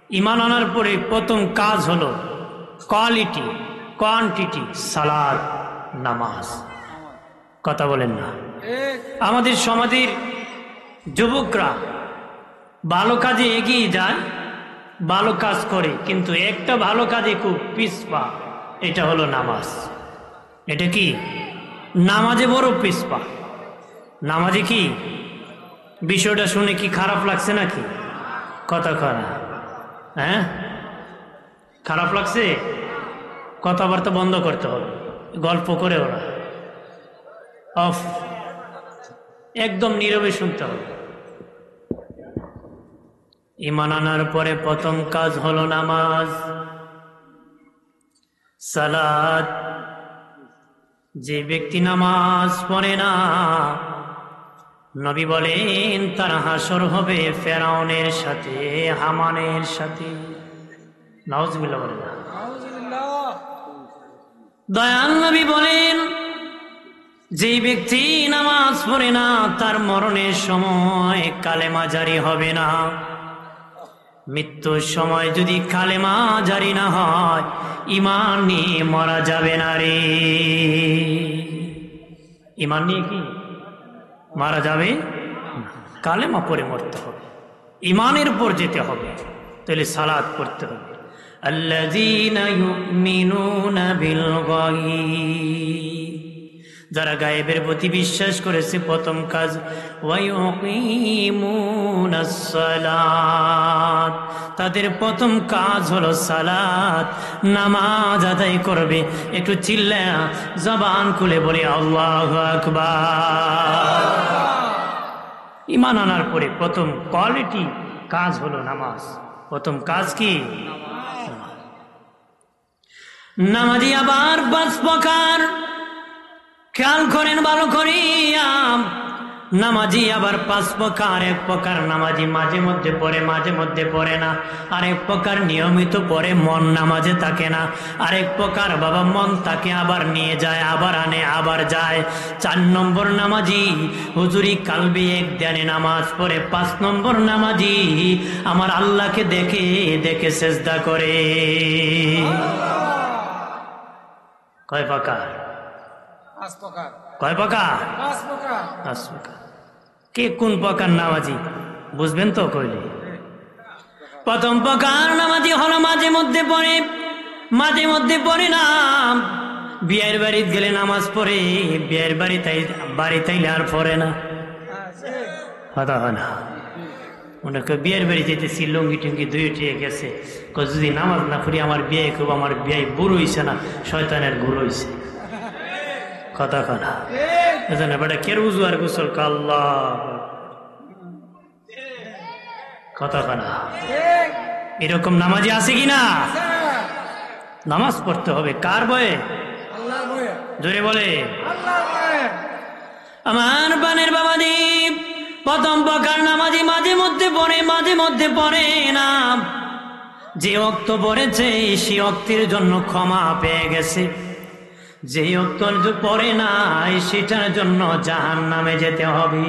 ঈমান আনার পরে প্রথম কাজ হলো কোয়ালিটি, কোয়ান্টিটি, সালাত, নামাজ। কথা বলেন না? আমাদের সমাজের যুবকরা ভালো কাজে এগিয়ে যায়, ভালো কাজ করে, কিন্তু একটা ভালো কাজে খুব পিছপা, এটা হলো নামাজ। এটা কি? নামাজে বড় পিছপা। নামাজে কি? বিষয়টা শুনে কি খারাপ লাগছে নাকি? কথা খারাপ, হ্যাঁ খারাপ লাগছে? কথাবার্তা বন্ধ করতে হবে, গল্প করে ওরা অফ, একদম নীরবে শুনতে হবে। ঈমান আনার পরে প্রথম কাজ হলো নামাজ, সালাত। যে ব্যক্তি নামাজ পড়ে না, নবী বলেন তার হাসর হবে ফেরাউনের সাথে, হামানের সাথে। নাউজুবিল্লাহ বলেন না? দয়াল নবী বলেন যে ব্যক্তি নামাজ পড়ে না, তার মরণের সময় কালেমা জারি হবে না। মৃত্যুর সময় যদি কালেমা জারি না হয়, ঈমান নিয়ে মরা যাবে না রে। ঈমান নিয়ে কি মারা যাবে? কালেমা পড়ে মরতে হবে, ঈমানের উপর যেতে হবে। তাহলে সালাত পড়তে হবে। আল্লাযীনা ইউমিনুনা বিল গায়ব, যারা গায়েবের প্রতি বিশ্বাস করেছে, প্রথম কাজ ওয়া ইউকিমুনাস সালাত, তাদের প্রথম কাজ হলো সালাত, নামাজ আদায় করবে। একটু চিল্লায়া জবান খুলে বলি আল্লাহু আকবার। ঈমান আনার পরে প্রথম কোয়ালিটি কাজ হলো নামাজ। প্রথম কাজ কি? নামাজি আবার 5 প্রকার, খেয়াল করেন ভালো করিয়া। নামাজি আবার 5 প্রকার। এক প্রকার নামাজি মাঝে মধ্যে পড়ে, মাঝে মধ্যে পড়ে না। আরেক প্রকার নিয়মিত পড়ে, মন নামাজে থাকে না। আরেক প্রকার বাবা মন তাকে আবার নিয়ে যায়, আবার আনে, আবার যায়। 4 নম্বর নামাজি হুজুরি কালবি এক ধ্যানে নামাজ পড়ে। 5 নম্বর নামাজি আমার আল্লাহকে দেখে দেখে সেজদা করে। কয় প্রকার? 5 প্রকার। কয় প্রকার? 5 প্রকার। 5 প্রকার। কে কোন প্রকার নামাজি বুঝবেন তো? কইলে প্রথম প্রকার নামাজি হলো মাঝে মধ্যে পড়ে, মাঝে মধ্যে পড়ে না। বিয়ের বাড়ি গেলে নামাজ পড়ে, বিয়ের বাড়ি তাইলে আর পড়ে না। কথা হয় না? ওনাকে বিয়ের বাড়ি যেতেছি, লুঙ্গি টুঙ্গি ধুয়ে টুয়ে গেছে, যদি নামাজ না পড়ি আমার বিয়ে খুব, আমার বিয়ে বুড়ো হইছে না, শয়তানের গুরু হইছে। কথা কথা এজন্য বেটা কে উজু আর গোসল কাল্লাহ। কথা কানা এরকম নামাজি আছে কিনা? নামাজ পড়তে হবে কার ভয়ে? আল্লাহর ভয়ে। জোরে বলে আল্লাহর ভয়ে। আমার বানের বাবাদীপ প্রথম প্রকার নামাজি মাঝে মধ্যে পড়ে, মাঝে মধ্যে পড়ে না। যে ওয়াক্ত পড়েছে সে ওয়াক্তের জন্য ক্ষমা পেয়ে গেছে। যে ওয়াক্ত পড়ে নাই সেটার জন্য জাহান্নামে যেতে হবে।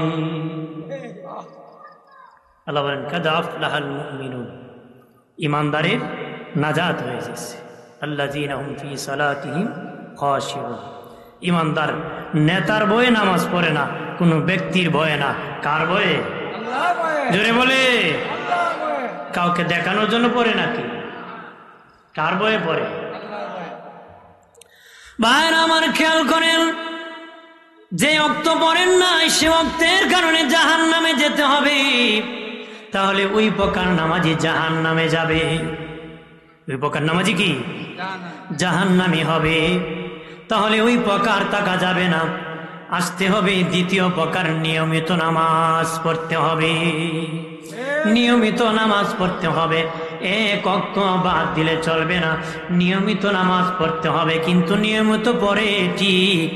আল্লাহ বলেন কাদ আফলাহাল মুমিনুন, ঈমানদারের নাজাত হয়ে গেছে। আল্লাযীনা হুম ফী সালাতিহিম খাশিউন, ঈমানদার নেতার ভয়ে নামাজ পড়ে না, কোনো ব্যক্তির ভয়ে না। কার ভয়ে? আল্লাহর ভয়ে। জোরে বলে আল্লাহর ভয়ে। কাউকে দেখানোর জন্য পড়ে নাকি? কার ভয়ে পড়ে? আল্লাহর ভয়ে। ভাইরা আমার খেয়াল করেন, যে ওয়াক্ত পড়েন না সে ওয়াক্তের কারণে জাহান্নামে যেতে হবে। তাহলে ওই প্রকার নামাজি জাহান্নামে যাবে। ওই প্রকার নামাজি কি জাহান্নামী হবে। তাহলে ওই প্রকার তাকা যাবে না, আসতে হবে দ্বিতীয় প্রকার, নিয়মিত নামাজ পড়তে হবে। নিয়মিত নামাজ পড়তে হবে, এক ওয়াক্ত বাদ দিলে চলবে না। নিয়মিত নামাজ পড়তে হবে, কিন্তু নিয়মিত পড়ে ঠিক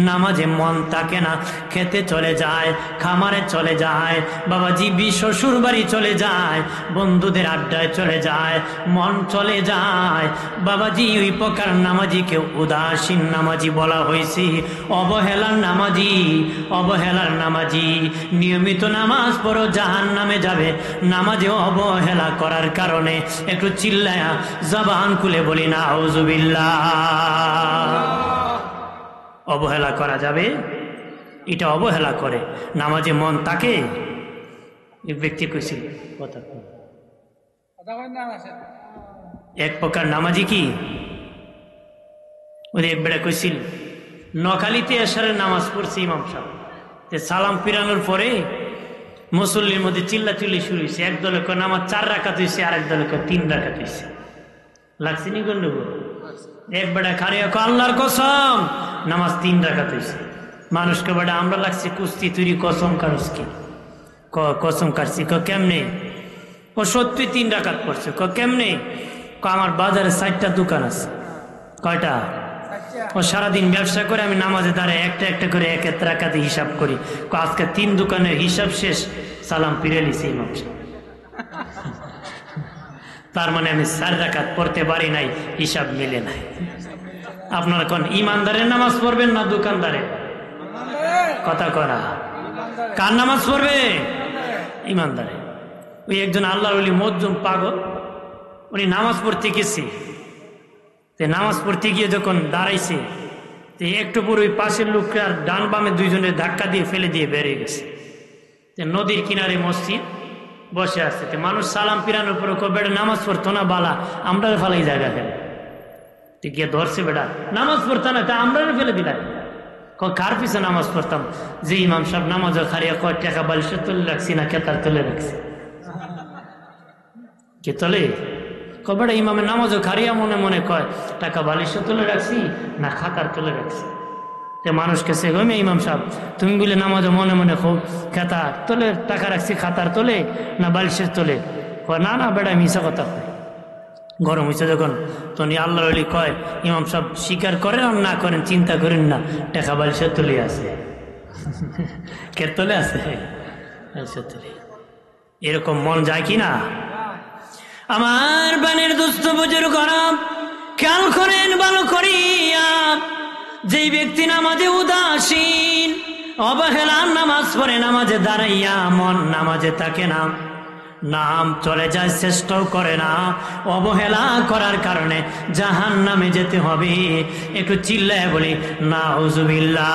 নামাজে মন থাকে না, খেতে চলে যায়, খামারে চলে যায়, বাবাজি শ্বশুর বাড়ি চলে যায়, বন্ধুদের আড্ডায় চলে যায়, মন চলে যায়। বাবাজি ওই প্রকার নামাজিকে উদাসীন নামাজি বলা হয়েছে, অবহেলার নামাজি, অবহেলার নামাজি। নিয়মিত নামাজ পড়ো জাহান্নামে যাবে, নামাজে অবহেলা করার কারণে একটু চিল্লায়া জবান খুলে বলি নাউজুবিল্লাহ। অবহেলা করা যাবে? এটা অবহেলা করে নামাজে মন তাকে এক ব্যক্তি কইছিল কথা এক প্রকার নামাজি কি ওই এক বেড়া কইছিল নখালিতে এশারের নামাজ পড়ছে ইমাম সাহেব, সালাম ফিরানোর পরে মুসল্লির মধ্যে চিল্লাচিল্লি শুরু হয়েছে। এক দলে কয় নামাজ 4 রাকাত হয়েছে, আরেক দলে কয় 3 রাকাত হয়েছে। লাগছে নি গন্ডগোল? এক বেড়া খাড়িয়া কয় আল্লাহর কসম নামাজ 3 রাকাত হয়েছে। মানুষকে বেড়া আমরা লাগছে কুস্তি তুই কসম কারস কি? কসম কাটছি। কেমনে? ও সত্যি 3 রাকাত পড়ছে। কেমনে? আমার বাজারে 4টা দোকান আছে। কয়টা? ও সারাদিন ব্যবসা করে, আমি নামাজে দাঁড়ায় একটা একটা করে 1 রাকাতে হিসাব করি। আজকে 3 দোকানের হিসাব শেষ, সালাম ফিরে লিছি ইমাম সাহেব। তার মানে আমি 4 রাকাত পড়তে পারি নাই, হিসাব মিলে নাই। আপনারা কোন ইমানদারের নামাজ পড়বেন না দোকানদারের? কথা করা কার নামাজ পড়বে? ইমানদারে। ওই একজন আল্লাহর ওলি মজলুম পাগল, উনি নামাজ পড়তে গেছে। নামাজ পড়তে গিয়ে যখন দাঁড়াইছে, একটু পর ওই পাশের লোককে আর ডান বামে 2 জনের ধাক্কা দিয়ে ফেলে দিয়ে বেরিয়ে গেছে। নদীর কিনারে মসজিদ বসে আছে। মানুষ সালাম ফিরানোর পরে বেড়া নামাজ পড়তো না বালা, আমরা ফালাই জায়গা ফেলে গিয়ে ধরছে। বেড়া নামাজ পড়তো না, তা আমরা ফেলে দিলাম। কার পিছনে নামাজ পড়তাম? যে ইমাম সাহেব নামাজ খারিয়া কয় টাকা বালিশে তুলে রাখছি না কেতার তুলে রাখছি? কে তোলে? কবেটা ইমামের নামাজও খারিয়া মনে মনে কয় টাকা বালিশে তুলে রাখছি না খাতার তুলে রাখছি। তে মানুষকে সে গমে ইমাম সাহেব তুমি বলে নামাজও মনে মনে খুব খাতার তোলে টাকা রাখছি, খাতার তোলে না বালিশের তোলে? কয় না না বেড়া মিশা কথা। গরম হয়েছে যখন তখন আল্লাহ আলী কয় ইমাম সাহেব স্বীকার করেন আর না করেন চিন্তা করেন না, টাকা বালিশের তুলে আছে। কে তোলে আছে? এরকম মন যায় কি না? আমার বানের দুস্থ বুজুর গরম খেয়াল করেন ভালো করিয়া, যেই ব্যক্তি নামাজে উদাসীন অবহেলার নামাজ পড়ে, নামাজে দাঁড়াইয়া মন নামাজে থাকে না, নাম চলে যায়, চেষ্টাও করে না, অবহেলা করার কারণে জাহান্নামে যেতে হবে। একটু চিল্লায় বলি নাউজুবিল্লাহ।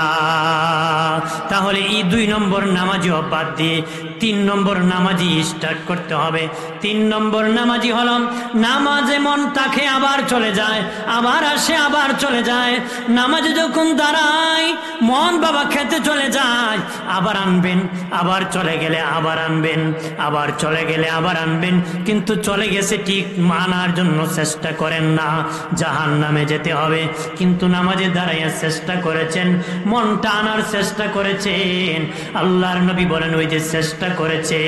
তাহলে এই 2 নম্বর নামাজি বাদ দিয়ে 3 নম্বর নামাজি স্টার্ট করতে হবে। 3 নম্বর নামাজি হল নামাজে মন তাকে আবার চলে যায়, আবার আসে আবার চলে যায়। নামাজে যখন দাঁড়ায় মন বাবা খেতে চলে যায়, আবার আনবেন, আবার চলে গেলে আবার আনবেন, আবার চলে গেলে আবার আনবেন, কিন্তু চলে গেছে ঠিক মানার জন্য চেষ্টা করেন না, জাহান্নামে যেতে হবে। কিন্তু নামাজে দাঁড়াইয়া চেষ্টা করেছেন, মনটা আনার চেষ্টা করেছেন। আল্লাহর নবী বলেন ওই যে চেষ্টা করেছে,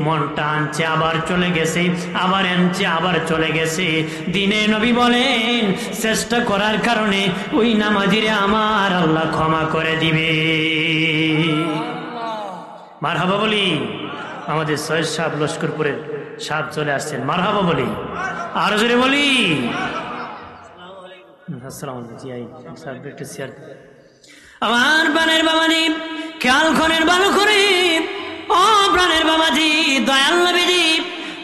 মনটা আনছে আবার চলে গেছে, আবার আনছে আবার চলে গেছে। দিনে নবী বলেন চেষ্টা করার কারণে ওই নামাজিরে আমার আল্লাহ ক্ষমা করে দিবে। মারহাবা বলি। আমাদের সৈয়দ সাহেব লস্করপুরের সাহেব চলে আসছেন, মারহাবা বলি, আরো জোরে বলি। আমার প্রাণের বাবাজি খেয়াল করেন ভালো করে, ও প্রাণের বাবাজি দয়াল নবীজি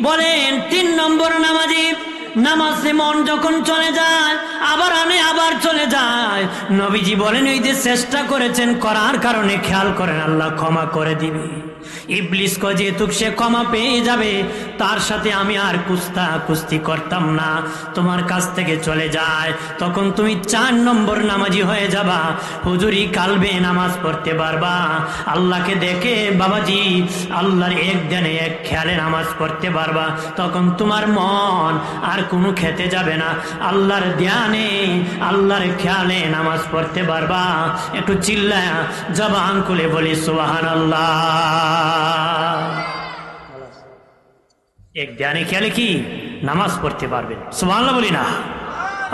বলেন 3 নম্বর নামাজি নামাজে মন যখন চলে যায় আবার আনে আবার চলে যায়। নবীজি বলেন এই যে চেষ্টা করেছেন করার কারণে খেয়াল করেন আল্লাহ ক্ষমা করে দিবে। ইবলিস কয় যেহেতু সে ক্ষমা পেয়ে যাবে তার সাথে আমি আর কুস্তি করতাম না, তোমার কাছ থেকে চলে যায়। তখন তুমি 4 নম্বর নামাজি হয়ে যাবা, হুজুরি কালবে নামাজ পড়তে পারবা, আল্লাহকে দেখে বাবাজি আল্লাহর এক ধ্যানে এক খেয়ালে নামাজ পড়তে পারবা। তখন তোমার মন আর কোনো খেতে যাবে না, আল্লাহর ধ্যানে আল্লাহর খেয়ালে নামাজ পড়তে পারবা। একটু চিল্লায়া জবান খুলে বলি সুবহানাল্লাহ। এক ধ্যানে খেয়ালে কি নামাজ পড়তে পারবেন, সুবহানাল্লাহ বলি না,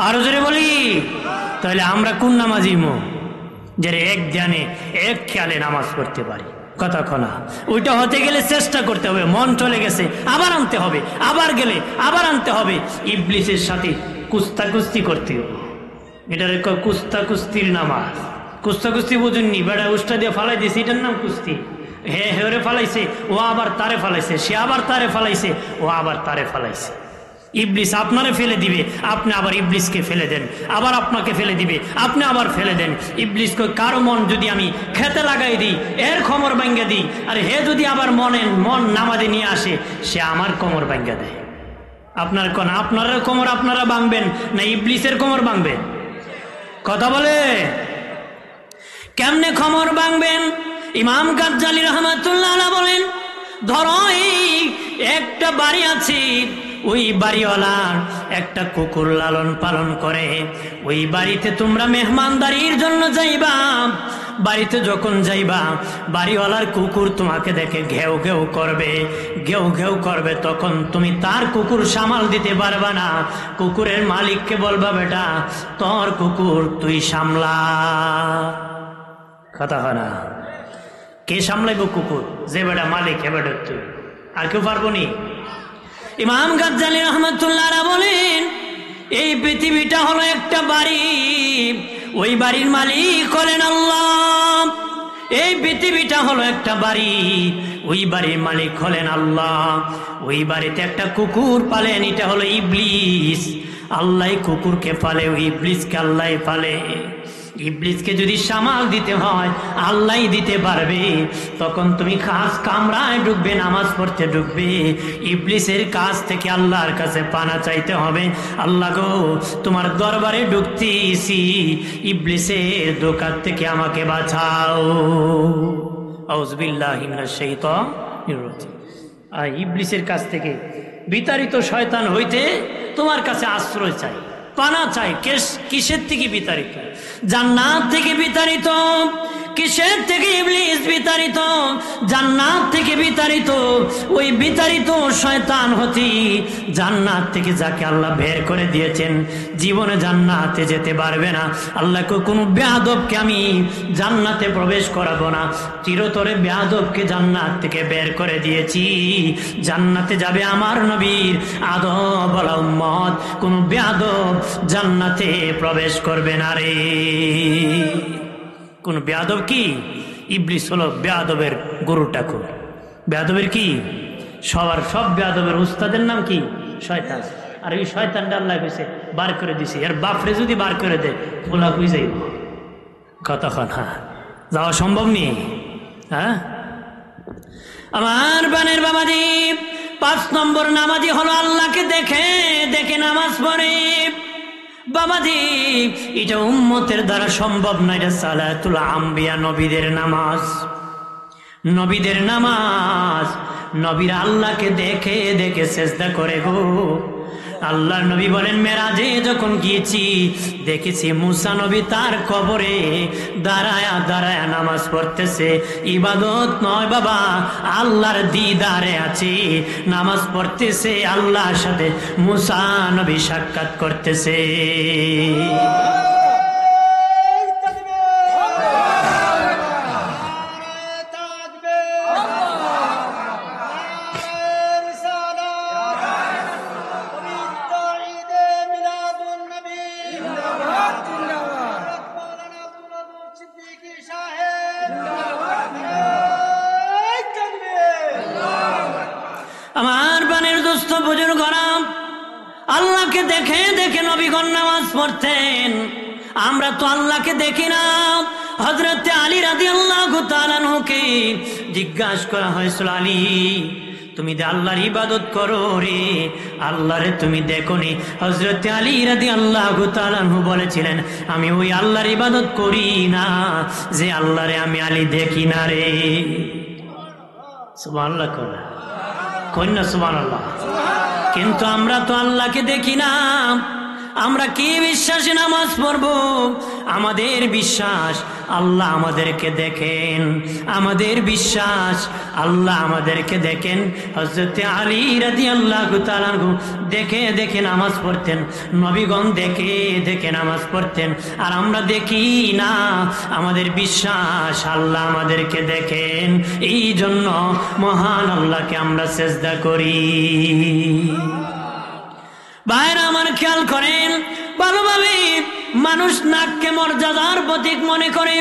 আরো জোরে বলি। তাহলে আমরা কোন নামাজি যে এক ধ্যানে এক খেয়ালে নামাজ পড়তে পারি? কথা কনা ওইটা হতে গেলে চেষ্টা করতে হবে, মন চলে গেছে আবার আনতে হবে, আবার গেলে আবার আনতে হবে। ইবলিসের সাথে কুস্তি করতে হবে, এটার কুস্তির নামাজ। কুস্তি বুঝুননি, বেড়া উস্তা দিয়ে ফালাই দিয়েছে, এটার নাম কুস্তি। হে হেরে ফালাইছে, ও আবার তারে ফালাইছে, সে আবার তারে ফালাইছে, ও আবার তারে ফালাইছে। ইবলিস আপনারে ফেলে দিবে, আপনি আবার ইবলিসকে ফেলে দেন, আবার আপনাকে ফেলে দিবে, আপনি আবার ফেলে দেন। ইবলিসকে কারো মন যদি আমি খেতে লাগাই দিই, এর কোমর ভাঙ্গা দিই, আর হে যদি আবার মন নামাজে নিয়ে আসে, সে আমার কোমর ভাঙ্গা দেয়। আপনার কোন আপনার কোমর আপনারা ভাঙবেন না ইবলিসের কোমর ভাঙবেন? কথা বলে কেমনে কোমর ভাঙবেন? ইমাম গাজ্জালী রহমাতুল্লাহ আলাইহি বলেন, ধরো এই একটা বাড়ি আছে, ওই বাড়িওয়ালার একটা কুকুর লালন পালন করে, ওই বাড়িতে তোমরা মেহমানদারির জন্য যাইবা। বাড়িতে যখন যাইবা, বাড়িওয়ালার কুকুর তোমাকে দেখে ঘেউ ঘেউ করবে, ঘেউ ঘেউ করবে, তখন তুমি তার কুকুর সামাল দিতে পারবা না। কুকুরের মালিককে বলবা, বেটা তোর কুকুর তুই সামলা। কথা হয় না? কে সামলাইব কুকুর? যে বেটা মালিক, হে বেটা তুই, আর কেউ পারবো নি? ইমাম গাজ্জালী রহমাতুল্লাহ আলাইহি বলেন, এই পৃথিবীটা হলো একটা বাড়ি, ওই বাড়ির মালিক হলেন আল্লাহ। এই পৃথিবীটা হলো একটা বাড়ি, ওই বাড়ির মালিক হলেন আল্লাহ। ওই বাড়িতে একটা কুকুর পালেন, এটা হলো ইবলিস। আল্লাহ কুকুরকে পালে, ওই ইবলিসকে আল্লাহ পালে। ইবলিসকে যদি সামাল দিতে হয় আল্লাহ দিতে পারবে। তখন তুমি খাস কামরায় ঢুকবে, নামাজ পড়তে ঢুকবে, ইবলিসের কাছ থেকে আল্লাহর কাছে পানা চাইতে হবে, আল্লাহ গো তোমার দরবারে ঢুকতেছি, ইবলিসের দোকান থেকে আমাকে বাঁচাও। আউযু বিল্লাহি মিনাশ শাইতানির রাজিম। আর ইবলিসের কাছ থেকে, বিতাড়িত শয়তান হইতে তোমার কাছে আশ্রয় চাই, পানা চাই। কিসের থেকে বিতাড়িত? জান্নাত থেকে বিতাড়িত। কিসের থেকে ইবলিস বিতাড়িত? জান্নাত থেকে বিতাড়িত। ওই বিতাড়িত শয়তান হতে জান্নাত থেকে যাকে আল্লাহ বের করে দিয়েছেন, জীবনে জান্নাতে যেতে পারবে না। আল্লাহকে কোনো বেয়াদবকে আমি জান্নাতে প্রবেশ করাবো না। চিরতরে বেয়াদবকে জান্নাত থেকে বের করে দিয়েছি। জান্নাতে যাবে আমার নবীর আদব বলা উম্মত, কোনো বেয়াদব জান্নাতে প্রবেশ করবে না রে। কোন বেয়াদব কি? ইবলিস হলো বেয়াদবের গরু ঠাকুর। বেয়াদবের কি? সব বেয়াদবের উস্তাদের নাম কি? শয়তান। আর এই শয়তানটা আল্লাহ কইছে বার করে দিছে। এর বাপরে যদি বার করে দেয় ওলা কই যাইব? কতক্ষণ? হ্যাঁ, যাওয়া সম্ভব নেই। হ্যাঁ, আমার বানের বাবাজি 5 নম্বর নামাজি হলো আল্লাহকে দেখে দেখে নামাজ পড়ে। বাবাজি এটা উম্মতের দ্বারা সম্ভব না, এটা সালাতুল আম্বিয়া, নবীদের নামাজ। নবীদের নামাজ, নবীরা আল্লাহকে দেখে দেখে সেজদা করে গো। আল্লাহ নবী বলেন, মেরাজে যখন গিয়েছি দেখেছি মুসা নবী তার কবরে দাঁড়ায়া দাঁড়ায়া নামাজ পড়তেছে। ইবাদত নয় বাবা, আল্লাহর দিদারে আছে, নামাজ পড়তেছে, আল্লাহর সাথে মুসা নবী সাক্ষাৎ করতেছে। আমার বানের দোস্ত বুজুর্গরা, আল্লাহকে দেখে দেখে নবীগণ নামাজ পড়তেন। আমরা তো আল্লাহকে দেখি না। হযরত আলী রাদিয়াল্লাহু তাআলা আনহুকে জিজ্ঞাসা করা হয়েছিল, আলী তুমি আল্লাহর ইবাদত করো রে, আল্লাহরে তুমি দেখো নি? হযরত আলী রাদিয়াল্লাহু তাআলা আনহু বলেছিলেন, আমি ওই আল্লাহর ইবাদত করি না যে আল্লাহরে আমি আলী দেখি না রে। সুবহানাল্লাহ কন্যা, সুবহানাল্লাহ। কিন্তু আমরা তো আল্লাহকে দেখি না। আমরা কি বিশ্বাসে নামাজ পড়বো? আমাদের বিশ্বাস আল্লাহ আমাদেরকে দেখেন, আমাদের বিশ্বাস আল্লাহ আমাদেরকে দেখেন। হযরত আলী রাদিয়াল্লাহু তাআলা আনহু দেখে দেখে নামাজ পড়তেন, নবীগণ দেখে দেখে নামাজ পড়তেন। আর আমরা দেখি না, আমাদের বিশ্বাস আল্লাহ আমাদেরকে দেখেন। এই জন্য মহান আল্লাহকে আমরা সেজদা করি। ভাইরা আমার খেয়াল করেন ভালোভাবে, মানুষ নাককে মর্যাদার প্রতীক মনে করে,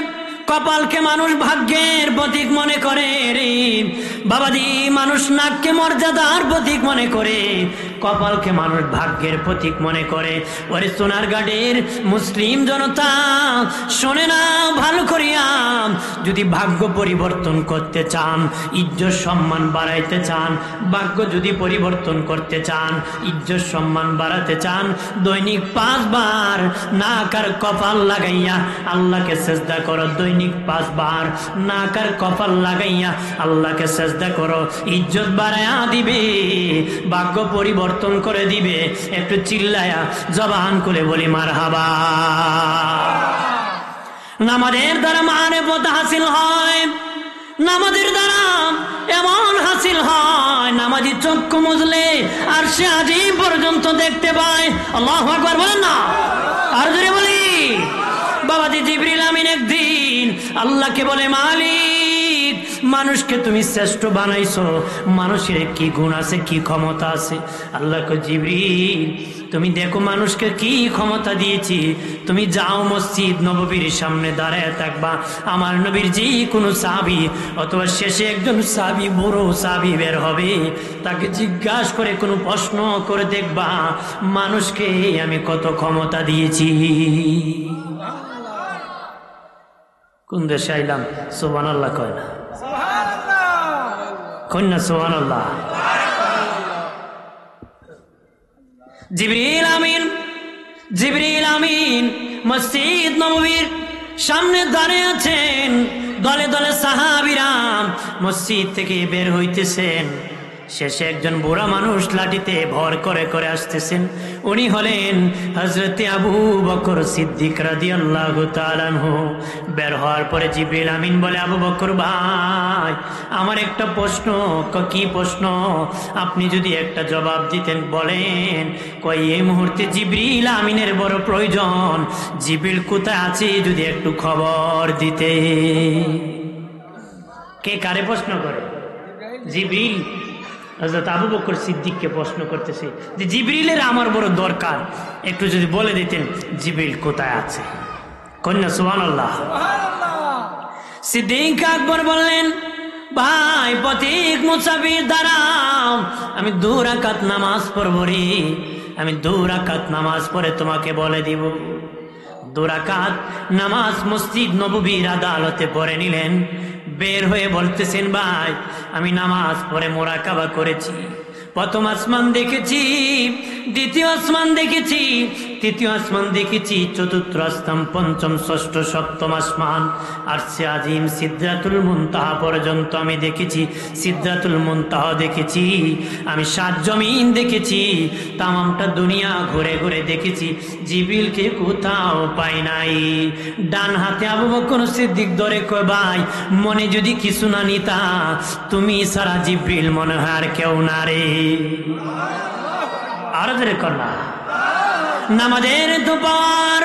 কপালকে মানুষ ভাগ্যের প্রতীক মনে করে রে বাবাজি, মানুষ নাককে মর্যাদার প্রতীক মনে করে, কপালকে মানুষ ভাগ্যের প্রতীক মনে করে। ওরে সোনারগাঁয়ের মুসলিম জনতা শোনে না ভালো করিয়া, যদি ভাগ্য পরিবর্তন করতে চান, ইজ্জত সম্মান বাড়াইতে চান, ভাগ্য যদি পরিবর্তন করতে চান, ইজ্জত সম্মান বাড়াতে চান, দৈনিক 5 বার নাক আর কপাল লাগাইয়া আল্লাহকে সেজদা করো। দৈনিক 5 বার নাক আর কপাল লাগাইয়া আল্লাহকে সেজদা করো, ইজ্জত বাড়ায়া দিবে, ভাগ্য পরিবর্তন করে দিবে। একটু চিল্লায়া জবান করে বলি মারহাবা। নামাজের দ্বারা মারিফত হাসিল হয়, নামাজের দ্বারা এমন হাসিল হয়, নামাজি চক্ষু মুজলে আর সে আজই পর্যন্ত দেখতে পায়। আল্লাহু আকবার বলেন না, আর জোরে বলি। বাবাজি জিবরিল আমিন একদিন আল্লাহকে বলে, মালিক, মানুষকে তুমি শ্রেষ্ঠ বানাইছো, মানুষের কি গুণ আছে, কি ক্ষমতা আছে? আল্লাহকে জিবরিল তুমি দেখো মানুষকে কি ক্ষমতা দিয়েছি, তুমি যাও মসজিদ নববীর সামনে দাঁড়ায় থাকবা, আমার নবীর যে কোনো সাহাবী অথবা শেষে একজন সাহাবী, বড় সাহাবী বের হবে, তাকে জিজ্ঞাসা করে কোনো প্রশ্ন করে দেখবা মানুষকে আমি কত ক্ষমতা দিয়েছি। কোন দেশে আইলাম? সুবহানাল্লাহ কয় না, কন্যা সুবহানাল্লাহ। জিবরিল আমিন মসজিদ নববীর সামনে দাঁড়িয়ে আছেন, দলে দলে সাহাবীরা মসজিদ থেকে বের হইতেছেন। শেষে একজন বুড়া মানুষ লাঠিতে ভর করে করে আসতেছেন, উনি হলেন হযরতে আবু বকর সিদ্দিক রাদিয়াল্লাহু তাআলা আনহু। বের হওয়ার পরে জিবরিল আমিন বলে, আবু বকর ভাই, আমার একটা প্রশ্ন। কি প্রশ্ন? আপনি যদি একটা জবাব দিতেন বলেন। কই এই মুহূর্তে জিবরিল আমিনের বড় প্রয়োজন, জিবরিল কোথায় আছে যদি একটু খবর দিতে। কে কারে প্রশ্ন করে? জিবরিল হযরত আবু বকর সিদ্দিককে প্রশ্ন করতেছে যে জিবরিলের আমার বড় দরকার, একটু যদি বলে দিতেন জিবরিল কোথায় আছে। কন্যা সুবহানাল্লাহ। সিদ্দিক আকবর বললেন, ভাই পথিক মুসাফির দাঁড়াও, আমি 2 রাকাত নামাজ পড়ব রে, আমি 2 রাকাত নামাজ পড়ে তোমাকে বলে দিব। 2 রাকাত নামাজ মসজিদ নববীর আদালতে পড়ে নিলেন। বের হয়ে বলতেছেন, ভাই আমি নামাজ পড়ে মুরাকাবা করেছি, প্রথম আসমান দেখেছি, দ্বিতীয় আসমান দেখেছি, তৃতীয় আসমান দেখেছি, চতুর্থ আসমান, পঞ্চম, ষষ্ঠ, সপ্তম আসমান, আরশে আজিম, সিদরাতুল মুনতাহা পর্যন্ত আমি দেখেছি। সিদরাতুল মুনতাহা দেখেছি, আমি 7 জমিন দেখেছি, তামামটা দুনিয়া ঘুরে ঘুরে দেখেছি, জিবরিলকে কোথাও পাই নাই। ডান হাতে আবু বকর সিদ্দিক ধরে কয়, ভাই মনে যদি কিছু না নিতা, তুমি সারা জিবরিল মনে হয় আর কেউ না রে। আরো ধরে কন্যা। নামাজের দুপার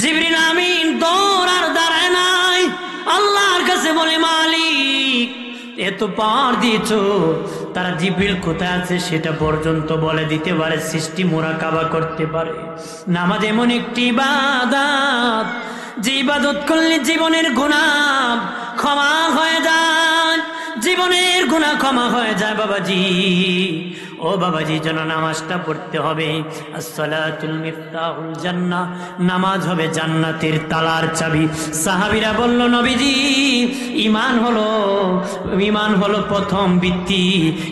জিবরিল আমিন দৌড় আর দাঁড়ায় নাই, আল্লাহর কাছে বলে, মালিক এত পার দিয়েছ, তারা জিবরিল কোথায় আছে সেটা পর্যন্ত বলে দিতে পারে, সৃষ্টি মুরাকাবা করতে পারে। নামাজ এমন একটি ইবাদত, যে ইবাদত করলে জীবনের গুনাহ ক্ষমা হয়ে যায়, জীবনের গুনাহ ক্ষমা হয়ে যায়। বাবাজি, ও বাবাজি, যেন নামাজটা পড়তে হবে। আসসালাতুল মিফতাহুল জান্নাহ, নামাজ হবে জান্নাতের তালার চাবি। সাহাবীরা বলল, নবীজি ঈমান হলো প্রথম ভিত্তি,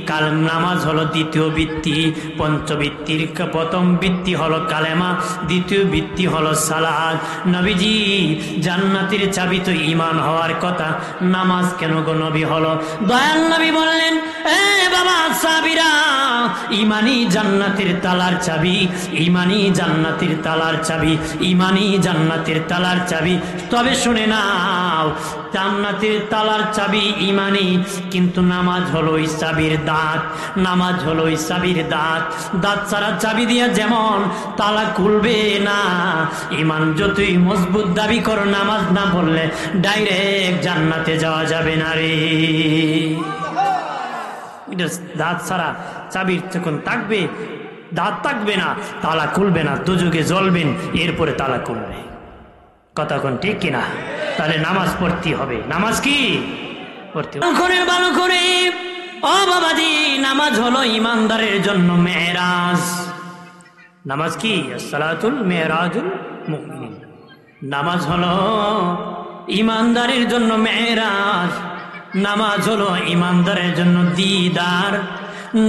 কাল নামাজ হলো দ্বিতীয় ভিত্তি, পঞ্চভিত্তির প্রথম ভিত্তি হলো কালেমা, দ্বিতীয় ভিত্তি হলো সালাত। নবীজি জান্নাতের চাবি তো ঈমান হওয়ার কথা, নামাজ কেন গো নবী হলো? দয়াল নবী বললেন, এ বাবা সাহাবীরা, ঈমানই জান্নাতের তালার চাবি, ঈমানই জান্নাতের তালার চাবি, ঈমানই জান্নাতের তালার চাবি। তবে শুনে নাও, জান্নাতের তালার চাবি ঈমানই, কিন্তু নামাজ হলো ওই চাবির দাঁত, নামাজ হলো ওই চাবির দাঁত। দাঁত ছাড়া চাবি দিয়া যেমন তালা খুলবে না, ঈমান যতই মজবুত দাবি করো, নামাজ না পড়লে ডাইরেক্ট জান্নাতে যাওয়া যাবে না রে। দাঁত ছাড়া চাবির যখন থাকবে, দাঁত থাকবে না, তালা খুলবে না, দুজকে জ্বলবেন, এরপরে তালা খুলবে। কথা কোন ঠিক কিনা? তাহলে নামাজ পড়তে হবে। নামাজ কি পড়তে হবে ভালো করে। ও বাবাজি, নামাজ হলো ইমানদারের জন্য মেরাজ। নামাজ কি? আসসালাতুল মেরাজুল মুমিনিন। নামাজ হলো ইমানদারের জন্য মেরাজ। নামাজ হলো ইমানদারের জন্য দিদার।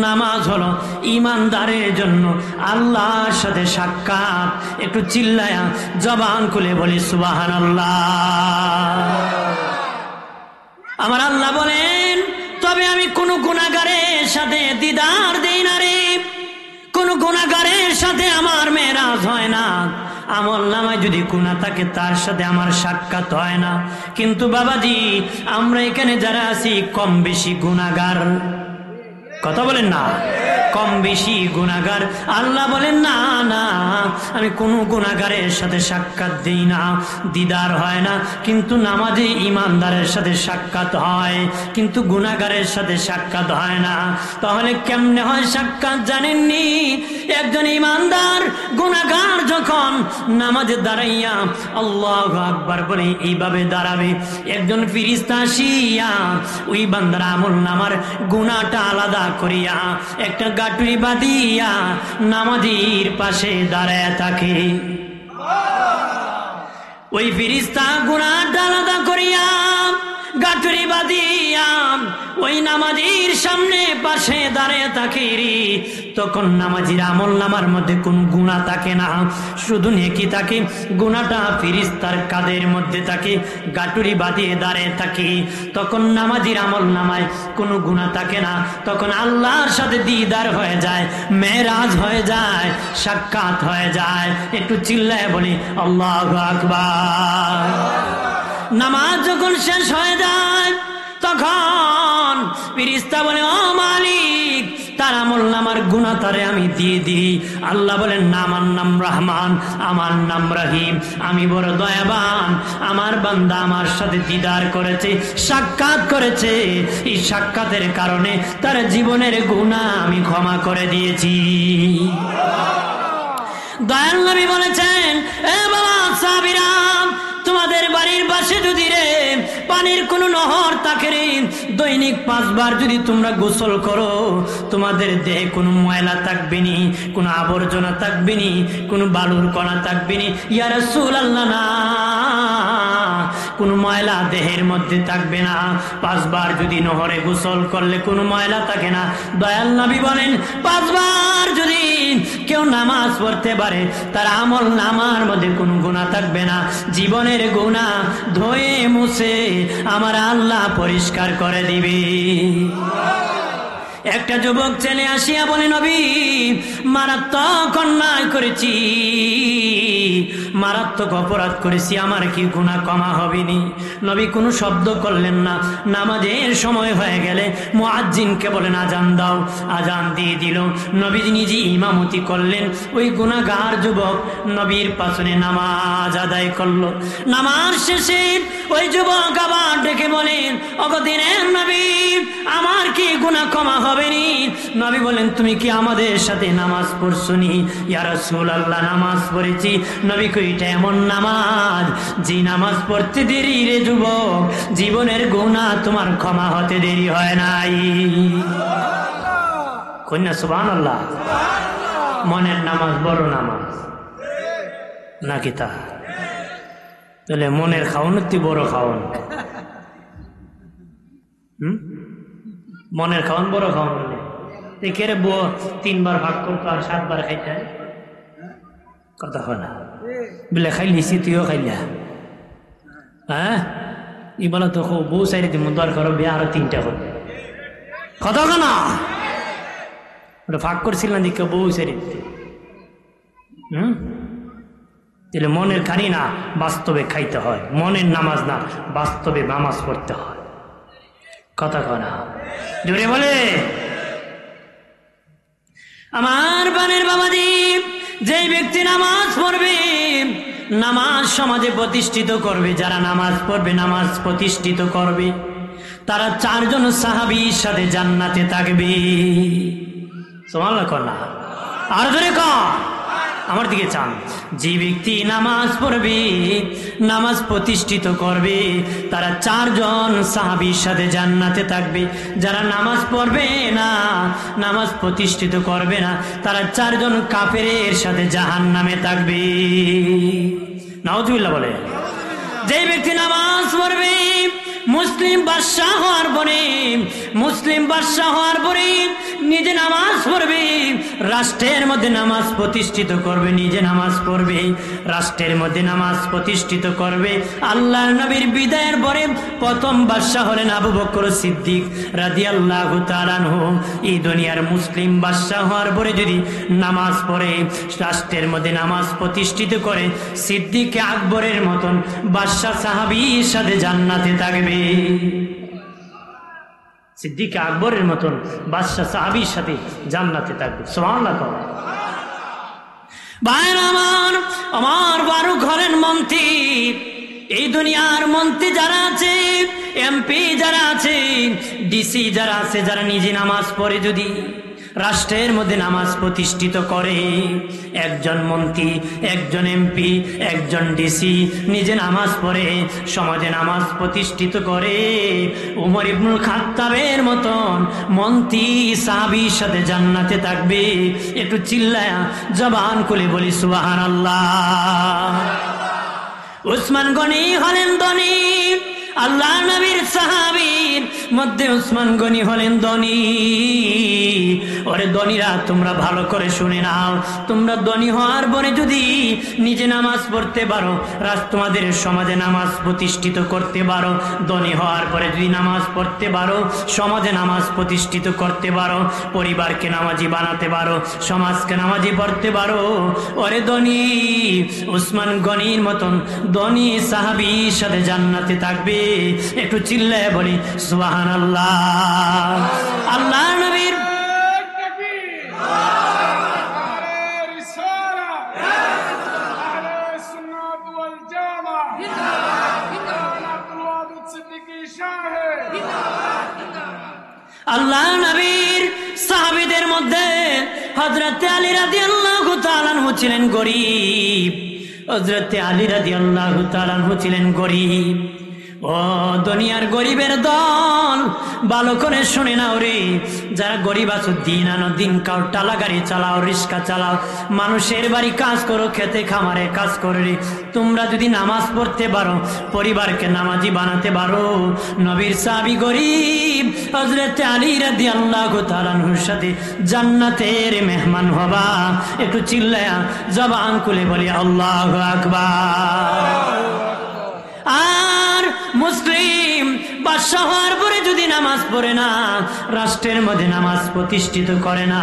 নামাজ হলো ইমানদারের জন্য আল্লাহর সাথে সাক্ষাৎ। একটু চিল্লায়া জবান খুলে বলি সুবহানাল্লাহ। আমার আল্লাহ বলেন, তবে আমি কোন গুনাহগারের সাথে দিদার দেই না রে, কোন গুনাহগারের সাথে আমার মেরাজ হয় না। আমল নামায় যদি গুনাহ থাকে তার সাথে আমার সাক্ষাৎ হয় না। কিন্তু বাবাজি, আমরা এখানে যারা আছি কম বেশি গুনাহগার। কথা বলেন না, কম বেশি গুনাহগার। আল্লাহ বলেন না না, আমি কোন গুনাহগারের সাথে সাক্ষাৎ দেই না, দিদার হয় না। কিন্তু নামাজে ইমানদারের সাথে সাক্ষাৎ হয়, কিন্তু গুনাহগারের সাথে সাক্ষাৎ হয় না। তাহলে কেমনে হয় সাক্ষাৎ জানেননি? একজন ইমানদার গুনাহগার যখন নামাজে দাঁড়াইয়া আল্লাহু আকবার বলে এইভাবে দাঁড়াবে, একজন ফেরেশতা আসিয়া ওই বান্দার আমল নামার গুনাহটা আলাদা করিয়া একটা গাঁটুরি বাঁধিয়া নামাজীর পাশে দাঁড়ায় থাকে। ওই ফেরেশতা গুনাহটা আলাদা করিয়া গাঁটুরি বাঁধিয়া ওই নামাজীর সামনে পাশে দাঁড়িয়ে থাকে। তখন নামাজীর আমল নামার মধ্যে কোন গুনাহ থাকে না, শুধু নেকি থাকে। গুনাহটা ফেরেশতার কাঁধের মধ্যে থাকে, গাঁটুরি বাঁধিয়ে দাঁড়িয়ে থাকে। তখন নামাজীর আমল নামায় কোনো গুনাহ থাকে না। তখন আল্লাহর সাথে দিদার হয়ে যায়, মেরাজ হয়ে যায়, সাক্ষাৎ হয়ে যায়। একটু চিল্লায় বলি আল্লাহু আকবার। নামাজ যখন শেষ হয়ে যায় তখন ফেরেশতা বলে, ও মালিক, তার আমল নামার গুনাহ তারে আমি দিয়ে দিই। আল্লাহ বলেন, না, আমার নাম রহমান, আমার নাম রহিম, আমি বড় দয়াবান। আমার বান্দা আমার সাথে দিদার করেছে, সাক্ষাৎ করেছে। এই সাক্ষাতের কারণে তার জীবনের গুনাহ আমি ক্ষমা করে দিয়েছি। দয়াল নবী বলেছেন, এ বাবা সাহাবীরা, তোমাদের বাড়ির পাশে যদি রে পানির কোন নহর থাকে রে, দৈনিক 5 বার যদি তোমরা গোসল করো, তোমাদের দেহে কোনো ময়লা থাকবে নি, কোনো আবর্জনা থাকবে নি, কোনো বালুর কণা থাকবে নি। ইয়া রাসূলুল্লাহ, না, কোনো ময়লা দেহের মধ্যে থাকবে না। 5 বার যদি নহরে গোসল করলে কোনো ময়লা থাকে না। দয়াল নবী বলেন, 5 বার যদি কেউ নামাজ পড়তে পারে, তার আমল নামার মধ্যে কোনো গুনাহ থাকবে না। জীবনের গুনাহ ধুয়ে মুছে আমার আল্লাহ পরিষ্কার করে দিবে। একটা যুবক ছেলে আসিয়া বলে, নবী, মারাত্মক অন্যায় করেছি, মারাত্মক অপরাধ করেছি, আমার কি গুনাহ ক্ষমা হবেনি? নবী কোনো শব্দ করলেন না। নামাজের সময় হয়ে গেলে মুয়াজ্জিনকে বলেন, আজান দাও। আজান দিয়ে দিল। নবী নিজে ইমামতি করলেন। ওই গুনাহগার যুবক নবীর পাশে নামাজ আদায় করলো। নামাজ শেষে ওই যুবক আবার ডেকে বলেন, ওগো দিনের নবী, আমার কি গুনাহ ক্ষমা হবেনি? নবী বলেন, তুমি কি আমাদের সাথে নামাজ পড়ছনি? ইয়া রাসূলুল্লাহ, নামাজ পড়েছি। নবী কই, এটা এমন নামাজ যে নামাজ পড়তে দেরি রে যুবক, জীবনের গুনাহ তোমার ক্ষমা হতে দেরি হয় নাই। কন্যা সুবহানাল্লাহ। মনের নামাজ বড় নামাজ নাকি? তা তাহলে মনের খাওন তুই বড় খাওন। মনের খাওন বড় খাওন বলে কে বো 3 বার ভাগ করতো আর 7 বার খাইতে কথা হয় না। বলে খাইলিছি, তুইও খাইলা। হ্যাঁ, ই বলো তো বউ সাইডে তুমি দরকার হবে আরো 3টা করবে কথা না। ওটা ভাগ করছিল না দিকে বউ সাইডে। তাহলে মনের খানি না, বাস্তবে খাইতে হয়। মনের নামাজ না, বাস্তবে নামাজ পড়তে হয়। কথা কনা জোরে বলে। আমার বানের বাবাজি, যে ব্যক্তি নামাজ পড়বে, নামাজ সমাজে প্রতিষ্ঠিত করবে, যারা নামাজ পড়বে, নামাজ প্রতিষ্ঠিত করবে, তারা 4 জন সাহাবীর সাথে জান্নাতে থাকবে। সুবহানাল্লাহ কর না, আর জোরে কর। আমার দিকে চান। যে ব্যক্তি নামাজ পড়বে, নামাজ প্রতিষ্ঠিত করবে, তারা 4 জন সাহাবীর সাথে জান্নাতে থাকবে। যারা নামাজ পড়বে না, নামাজ প্রতিষ্ঠিত করবে না, তারা 4 জন কাফেরের সাথে জাহান্নামে থাকবে। নাউজুবিল্লাহ বলে। যে ব্যক্তি নামাজ পড়বে, মুসলিম বাদশাহ হওয়ার পরে, মুসলিম বাদশাহ হওয়ার পরে নিজে নামাজ পড়বে, রাষ্ট্রের মধ্যে নামাজ প্রতিষ্ঠিত করবে, নিজে নামাজ পড়বে, রাষ্ট্রের মধ্যে নামাজ প্রতিষ্ঠিত করবে। আল্লাহর নবীর বিদায়ের পরে প্রথম বাদশাহ হলেন আবু বকর সিদ্দিক রাদিয়াল্লাহু তাআলা আনহু। এই দুনিয়ার মুসলিম বাদশাহ হওয়ার পরে যদি নামাজ পড়ে, রাষ্ট্রের মধ্যে নামাজ প্রতিষ্ঠিত করে, সিদ্দিক আকবরের মতন বাদশাহ সাহাবীর সাথে জান্নাতে থাকবে। সিদ্দিক আকবরের মতন বাদশাহ সাহাবীর সাথে জান্নাতে থাকবে। সুবহানাল্লাহ। ভাইরা আমার, আমার ফারুক হলেন মন্ত্রী। এই দুনিয়ার মন্ত্রী যারা আছে, এমপি যারা আছে, ডিসি যারা আছে, যারা নিজে নামাজ পড়ে যদি রাষ্ট্রের মধ্যে নামাজ প্রতিষ্ঠিত করে, একজন মন্ত্রী, একজন এমপি, একজন ডিসি নিজে নামাজ পড়ে, সমাজে নামাজ প্রতিষ্ঠিত করে, উমর ইবনুল খাত্তাবের মতন মন্ত্রী সাহাবীর সাথে জান্নাতে থাকবে। একটু চিল্লায়া জবান খুলে বলি সুবহানাল্লাহ। উসমান গনি হলেন ধনী, আল্লাহ নবীর সাহাবীর মধ্যে উসমান গনি হলেন ধনী। ওরে ধনীরা, তোমরা ভালো করে শুনে নাও, তোমরা ধনী হওয়ার পরে যদি নিজে নামাজ পড়তে পারো, তোমাদের সমাজে নামাজ প্রতিষ্ঠিত করতে পারো, ধনী হওয়ার পরে যদি নামাজ পড়তে পারো, সমাজে নামাজ প্রতিষ্ঠিত করতে পারো, পরিবারকে নামাজি বানাতে পারো, সমাজকে নামাজি পড়তে পারো, ওরে ধনী উসমান গনির মতন ধনী সাহাবীর সাথে জান্নাতে থাকবে। একটু চিল্লায় বলি সুবহানাল্লাহ। আল্লাহ নবীর আল্লাহ নবীর সাহাবীদের মধ্যে হযরত আলী রাদিয়াল্লাহু তাআলা আনহু ছিলেন গরীব। হযরত আলী রাদিয়াল্লাহু তাআলা আনহু ছিলেন গরীব। ও দুনিয়ার গরিবের দল, ভালো করে শুনে নাও রে। যারা গরিব আছো, দিন আনো দিন খাও, টালা গাড়ি চালাও, রিক্সা চালাও, মানুষের বাড়ি কাজ করো, খেতে খামারে কাজ করো রে। তোমরা যদি নামাজ পড়তে পারো, পরিবারকে নামাজি বানাতে পারো, নবীর সাহাবী গরিব হযরত আলী রাদিয়াল্লাহু তাআলা আনহুর সাথে জান্নাতের মেহমান হবা। একটু চিল্লায়া জবান খুলে বলি আল্লাহু আকবার। আর মুসলিম বাদশাহ হওয়ার পরে যদি নামাজ পড়ে না, রাষ্ট্রের মধ্যে নামাজ প্রতিষ্ঠিত করে না,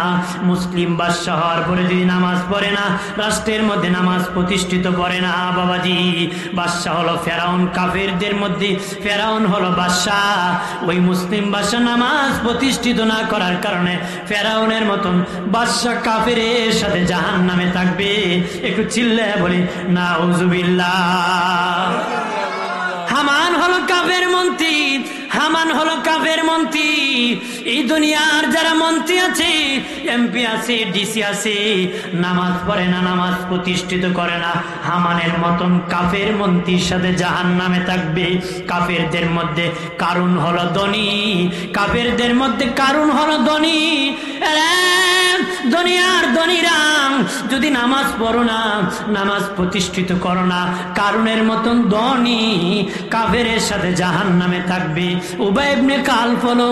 মুসলিম বাদশাহ হওয়ার পরে যদি নামাজ পড়ে না, রাষ্ট্রের মধ্যে নামাজ প্রতিষ্ঠিত করে না, বাবাজি, বাদশাহ হলো ফেরাউন। কাফেরদের মধ্যে ফেরাউন হলো বাদশাহ। ওই মুসলিম বাদশাহ নামাজ প্রতিষ্ঠিত না করার কারণে ফেরাউনের মতন বাদশাহ কাফেরের সাথে জাহান্নামে থাকবে। একটু চিল্লায় বলি নাউজুবিল্লাহ। হামান হলো কাফের মন্ত্রী, হামান হলো কাফের মন্ত্রী। এই দুনিয়ার যারা মন্ত্রী আছে, এমপি আছে, ডিসি আছে, নামাজ পড়ে না, নামাজ প্রতিষ্ঠিত করে না, হামানের মতন কাফের মন্ত্রীর সাথে জাহান্নামে থাকবে। কাফেরদের মধ্যে কারুন হলো ধনী, কাফেরদের মধ্যে কারুন হলো ধনী। দুনিয়ার ধনীরা যদি নামাজ পড়ো না, নামাজ প্রতিষ্ঠিত করো না, কারুনের মতন ধনী কাফেরের সাথে জাহান্নামে থাকবে। উবাই ইবনে খালফ হলো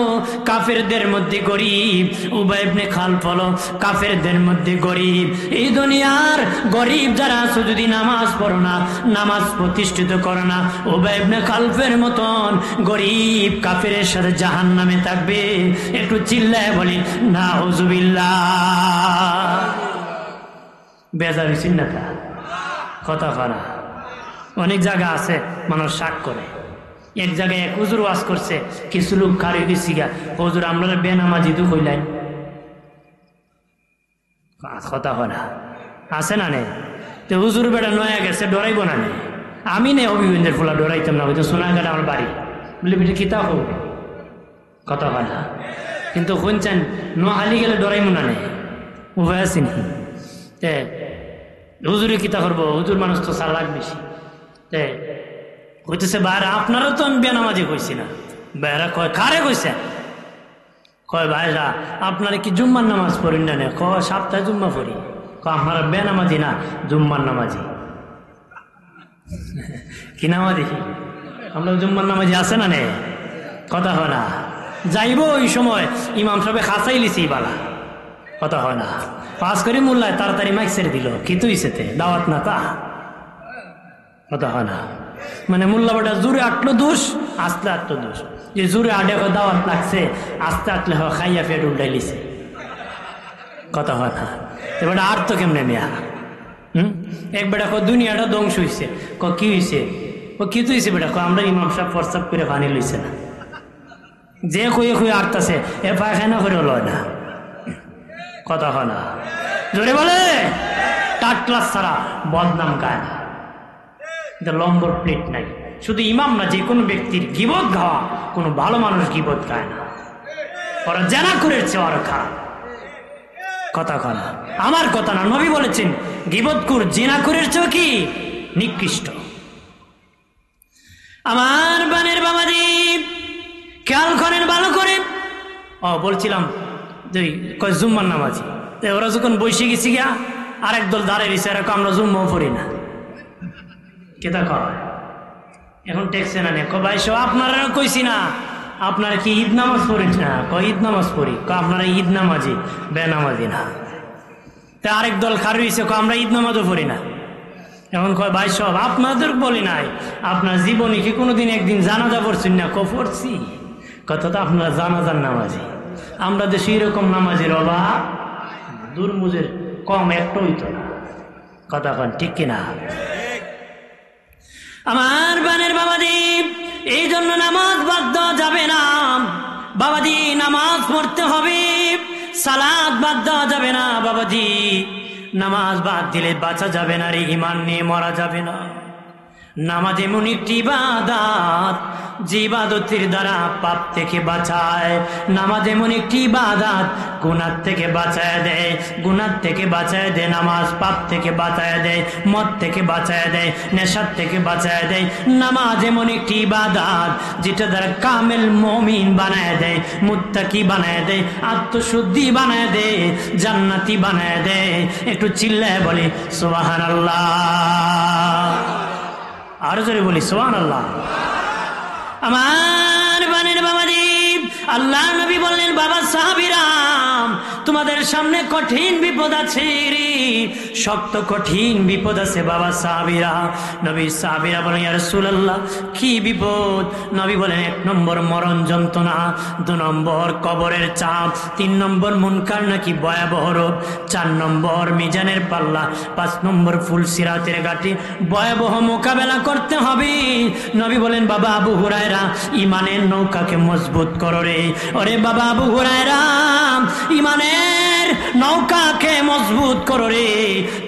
কাফেরদের মধ্যে গরিব, উবাই ইবনে খালফ হলো কাফেরদের মধ্যে গরিব। এই দুনিয়ার গরিব যারা আছো, যদি নামাজ পড়ো না, নামাজ প্রতিষ্ঠিত করো না, উবাই ইবনে খালফের মতন গরিব কাফেরের সাথে জাহান্নামে থাকবে। একটু চিল্লায় বলি নাউজুবিল্লাহ। বেজার চিন্নাটা কথা ফারা। অনেক জায়গা আছে মানুষ শাক করে। এক জায়গায় এক হুজুর ওয়াজ করছে, কিছু লোক কারি দিছি গা, হুজুর আমরা বেনামাজি তো কইলেন কথা ফারা আছে না নে। তো হুজুর বেটা নয়া গেছে, ডরাইব না নে। আমি নে অভিগঞ্জের ফোলা ডরাইতাম না, হয়তো সোনাঘাট আমার বাড়ি বলে বেটা কিতা হোক কথা ফারা। কিন্তু শুনছেন নোয়াখালী গেলে ডরাইব না নে, উভয় আসিনি। হুজুরে কিতা করবো, হুজুর মানুষ তো চালাক বেশি। কইতেছে ভাইরা আপনারও তো আমি বেনামাজি কইছি না। ভাইরা কয় কারে কইছে? কয় ভাইরা আপনারা কি জুম্মার নামাজ পড়েন না? কয় সপ্তাহে জুম্মা পড়ি। আপনারা বেনামাজি না, জুম্মার নামাজি। কি নামাজি? আমরা জুম্মার নামাজি আছে না নে? কথা হয় না। যাইব ওই সময় ইমাম সাহেব খাসাই লিছি বালা, কথা হয় না। পাস করি মোল্লায় তাড়াতাড়ি মাইক ছেড়ে দিল, কি তুইছেতে দাওয়াত না তা, কথা হয় না। মানে মোল্লা বেটা জোরে আটলো দোষ, আস্তে আটলো দোষ। যে জোরে আটে দাওয়াত লাগছে, আস্তে আটলে খাইয়া ফেট উল্টাই লিছে, কথা হয় না। এবার আর তো কেমনে মেয়া এক বেটা দুনিয়াটা ধ্বংস হয়েছে। কি হয়েছে? কি তুইছে বেটা? আমরা ইমাম সাহেব প্রস্তাব করে পানি লইছে না, যে কয়ে কয়ে আটতাছে এ পায়খানা করে লয় না, কথা হয় না। জোরে বলে টাট ক্লাস ছাড়া বদনাম গায় না, লম্বর প্লেট নাই। শুধু ইমাম না, যে কোনো ব্যক্তির গিবত গাওয়া, কোনো ভালো মানুষ গিবত গায় না। ওরা জানা করেছে ওরা খারাপ, কথা কয় না। আমার কথা না, নবী বলেছেন গিবত কুর জিনা করেছ কি নিকৃষ্ট। আমার বানের বাবাজি খেয়াল করেন ভালো করে। বলছিলাম কয় জুম্মার নামাজি। ওরা যখন বসে গেছি গিয়া আরেক দল দাঁড়িয়ে দিছে, এরকম আমরা জুম্মাও পড়ি না। কেতা কয় এখন টেকছে না নে? ভাই সব আপনারা কইছি না, আপনারা কি ঈদ নামাজ পড়েন না? কয় ঈদ নামাজ পড়ি। আপনারা ঈদ নামাজি, বেনামাজি না। তা আরেক দল খার হয়েছে, আমরা ঈদ নামাজও পড়ি না। এখন কয় ভাই সব আপনাদের বলি নাই, আপনার জীবনে কি কোনোদিন একদিন জানাজা পড়ছেন না? পড়ছি। কথা তো আপনারা জানাজার নামাজি, আমরা দেশে এরকম নামাজের অভাব, দুর্মুজের কম একটা হইতো না, কথা কন ঠিক কিনা? আমার বানের বাবাজি এই জন্য নামাজ বাদ দেওয়া যাবে না বাবাজি, নামাজ পড়তে হবে। সালাত বাদ দেওয়া যাবে না বাবাজি, নামাজ বাদ দিলে বাঁচা যাবে না রে, ঈমান নিয়ে মরা যাবে না। নামাজ এমন একটি ইবাদত যে ইবাদতের দ্বারা পাপ থেকে বাঁচায়। নামাজ এমন একটি ইবাদত গুনাহ থেকে বাঁচায় দেয়, গুনাহ থেকে বাঁচায় দেয় নামাজ, পাপ থেকে বাঁচায় দেয়, মদ থেকে বাঁচায় দেয়, নেশার থেকে বাঁচায় দেয়। নামাজ এমন একটি ইবাদত যেটা দ্বারা কামেল মুমিন বানায় দেয়, মুত্তাকি বানায় দেয়, আত্মশুদ্ধি বানায় দেয়, জান্নাতি বানায় দেয়। একটু চিল্লায় বলি সুবহানাল্লাহ, আরো জোরে বলি সুবহানাল্লাহ। আমার বানের বাবাজি আল্লাহ নবী বললেন, বাবা সাহাবীরাম তোমাদের সামনে কঠিন বিপদ আছে রে, শক্ত কঠিন বিপদ আছে বাবা সাহাবীরা। নবী সাহাবীরা বলেন ইয়া রাসূলুল্লাহ কি বিপদ? নবী বলেন 1 নম্বর মরণ যন্ত্রণা, 2 নম্বর কবরের চাপ, 3 নম্বর মুনকার নাকি ভয়াবহ রোগ, 4 নম্বর মিজানের পাল্লা, 5 নম্বর ফুলসিরাতের ঘাটি ভয়াবহ মোকাবেলা করতে হবে। নবী বলেন বাবা আবু হুরায়রা ইমানের নৌকাকে মজবুত করো রে। ওরে বাবা আবু হুরায়রা ইমানের নৌকাকে মজবুত করো রে,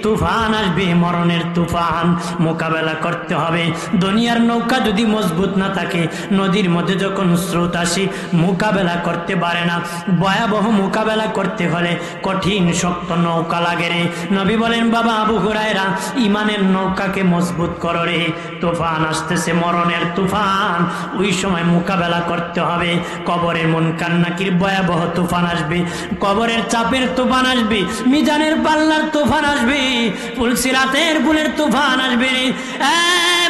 তুফান আসবে, মরণের তুফান মোকাবেলা করতে হবে। দুনিয়ার নৌকা যদি মজবুত না থাকে, নদীর মধ্যে যখন স্রোত আসে মোকাবেলা করতে পারে না। ভয়াবহ মোকাবেলা করতে হলে কঠিন শক্ত নৌকা লাগে রে। নবী বলেন বাবা আবু হুরায়রা ইমানের নৌকাকে মজবুত করো রে, তুফান আসতেছে, মরণের তুফান, ওই সময় মোকাবেলা করতে হবে। কবরের মুনকার নাকির ভয়াবহ তুফান আসবে, কবরের চাপের তুফান আসবে, মিজানের পাল্লার তুফান আসবে, ফুলসিরাতের বুলের তুফান আসবে।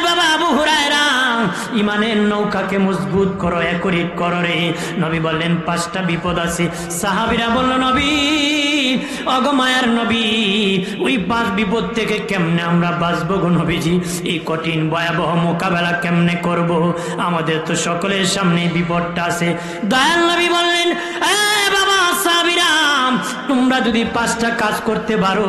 বাবা আবু হুরায়রা ইমানের নৌকাকে মজবুত করো, একরিট করো রে। নবী বললেন 5টা বিপদ আছে। সাহাবীরা বলল নবী অগমায়ার নবী ওই 5 বিপদ থেকে কেমনে আমরা বাঁচবো গো নবীজি? এই কঠিন ভয়াবহ মোকাবেলা কেমনে করব? আমাদের তো সকলের সামনে বিপদটা আছে। দয়াল নবী বললেন বাবা সাহাবীরা তোমরা যদি 5টা কাজ করতে পারো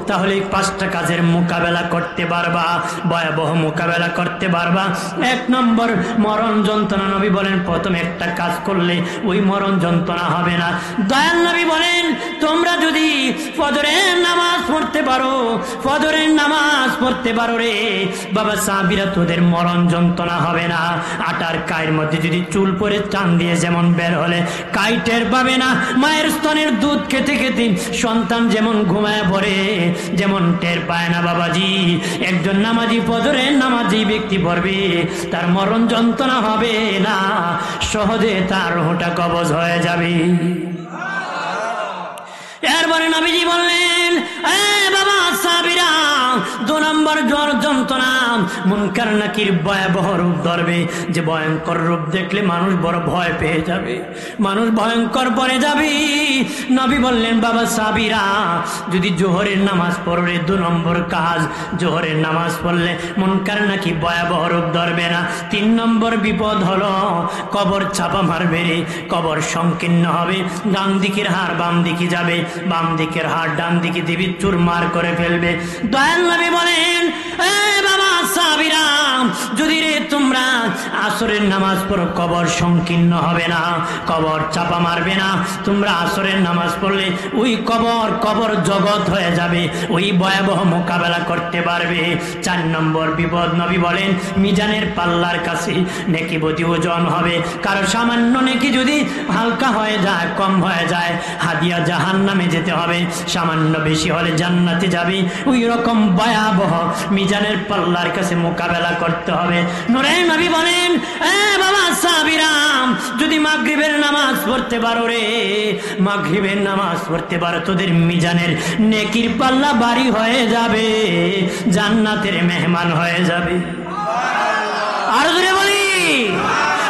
তাহলে 5টা কাজের মোকাবেলা করতে পারবা, ভয়াবহ মোকাবেলা করতে পারবা। 1 নম্বর মরণ যন্ত্রণা। নবী বলেন প্রথম একটা কাজ করলে ওই মরণ যন্ত্রণা হবে না। দয়াল নবী বলেন তোমরা যদি ফজরের নামাজ পড়তে পারো, ফজরের নামাজ পড়তে পারো রে বাবা সাহাবীরা তোদের মরণ যন্ত্রণা হবে না। আটার কায়ের মধ্যে যদি চুল পরে টান দিয়ে যেমন বের হলে কাই টের পাবে না, মায়ের স্তনের দুধ খেতে খেতে সন্তান যেমন ঘুমায় পড়ে, যেমন টের পায় না বাবাজি, একজন নামাজি ফজরের নামাজি ব্যক্তি পড়বে, তার মরণ যন্ত্রণা হবে না, সহজে তার রূহটা কবজ হয়ে যাবে। এরপরে নবীজি বললেন, বাবা সাহাবীরা, 2 নম্বর জ্বর যন্ত্রণা মুনকার নাকির ভয়াবহ রূপ ধরবে, যে ভয়ঙ্কর রূপ দেখলে মানুষ বড় ভয় পেয়ে যাবে, মানুষ ভয়ঙ্কর পড়ে যাবে। নবী বললেন, বাবা সাহাবীরা, যদি জোহরের নামাজ পড়লে 2 নম্বর কাজ, জোহরের নামাজ পড়লে মুনকার নাকি ভয়াবহ রূপ ধরবে না। 3 নম্বর বিপদ হলো কবর চাপা মারবে রে, কবর সংকীর্ণ হবে, ডান দিকের হাড় বাম দিকে যাবে, বাম দিকের হাড় ডান দিকে দিবি চুরমার করে ফেলবে। দয়াল নবী বলেন, বাবা সাহাবীরা, যদি রে তোমরা আসরের নামাজ পড়ো কবর সংকীর্ণ হবে না, কবর চাপা মারবে না, তোমরা আসরের নামাজ পড়লে ওই কবর জগৎ হয়ে যাবে, ওই ভয়াবহ মোকাবেলা করতে পারবে। 4 নম্বর বিপদ নবী বলেন, মিজানের পাল্লার কাছে নেকি বদি ওজন হবে, কারো সামান্য নেকি যদি হালকা হয়ে যায়, কম হয়ে যায়, হাদিয়া জাহান্নামে যেতে হবে, সামান্য বেশি হলে জান্নাতে যাবে। ওই রকম ভয়াবহ মিজানের পাল্লার কাছে মোকাবেলা করতে হবে। নূরে নবী বলেন, বাবা সাহাবীরা, যদি মাগরিবের নামাজ পড়তে পারো রে, মাগরিবের নামাজ পড়তে পারো, তোদের মিজানের নেকির পাল্লা ভারী হয়ে যাবে, জান্নাতের মেহমান হয়ে যাবে। আর জোরে বলি,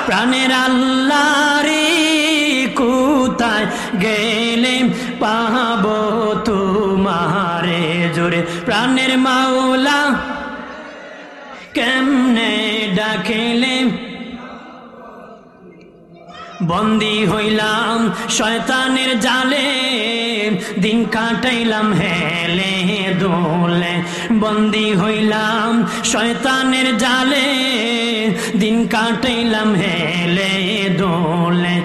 প্রাণের আল্লাহ রে, কোথায় গেলে পাবো তোমারে, জোরে প্রাণের মাওলা কেমনে ডাকিলে, বন্দী হইলাম শয়তানের জালে, দিন কাটাইলাম হেলে দোলে, বন্দী হইলাম শয়তানের জালে, দিন কাটাইলাম হেলে দোলে,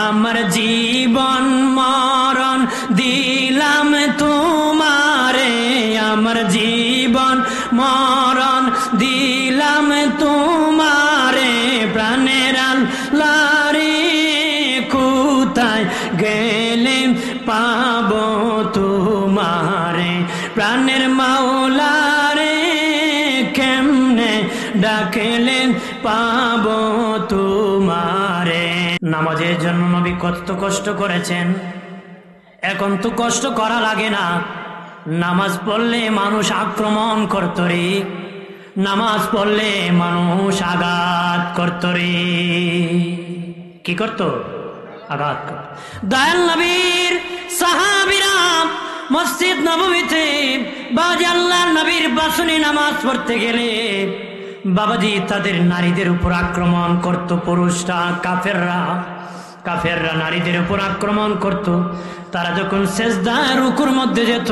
আমার জীবন মরণ দিলাম তোমারে, আমার জীবন মরণ দিলাম তোমারে, প্রাণের আল্লাহ রে, কোথায় গেলে পাবো তোমারে, প্রাণের মাওলা রে, কেমনে ডাকলে পাবো তোমারে। নামাজের জন্য নবী কত কষ্ট করেছেন, এখন তো কষ্ট করা লাগে না। নামাজ পড়লে মানুষ আক্রমণ করত রে, নামাজ পড়লে মানুষ আঘাত করত রে, কি করত? আঘাত করত। দয়াল নবীর সাহাবীরা মসজিদ নববীতে বাবাজি আল্লাহর নবীর বাসনে নামাজ পড়তে গেলে বাবাজি তাদের নারীদের উপর আক্রমণ করত, পুরুষরা কাফেররা নারীদের উপর আক্রমণ করত। তারা যখন সেজদা রুকুর মধ্যে যেত,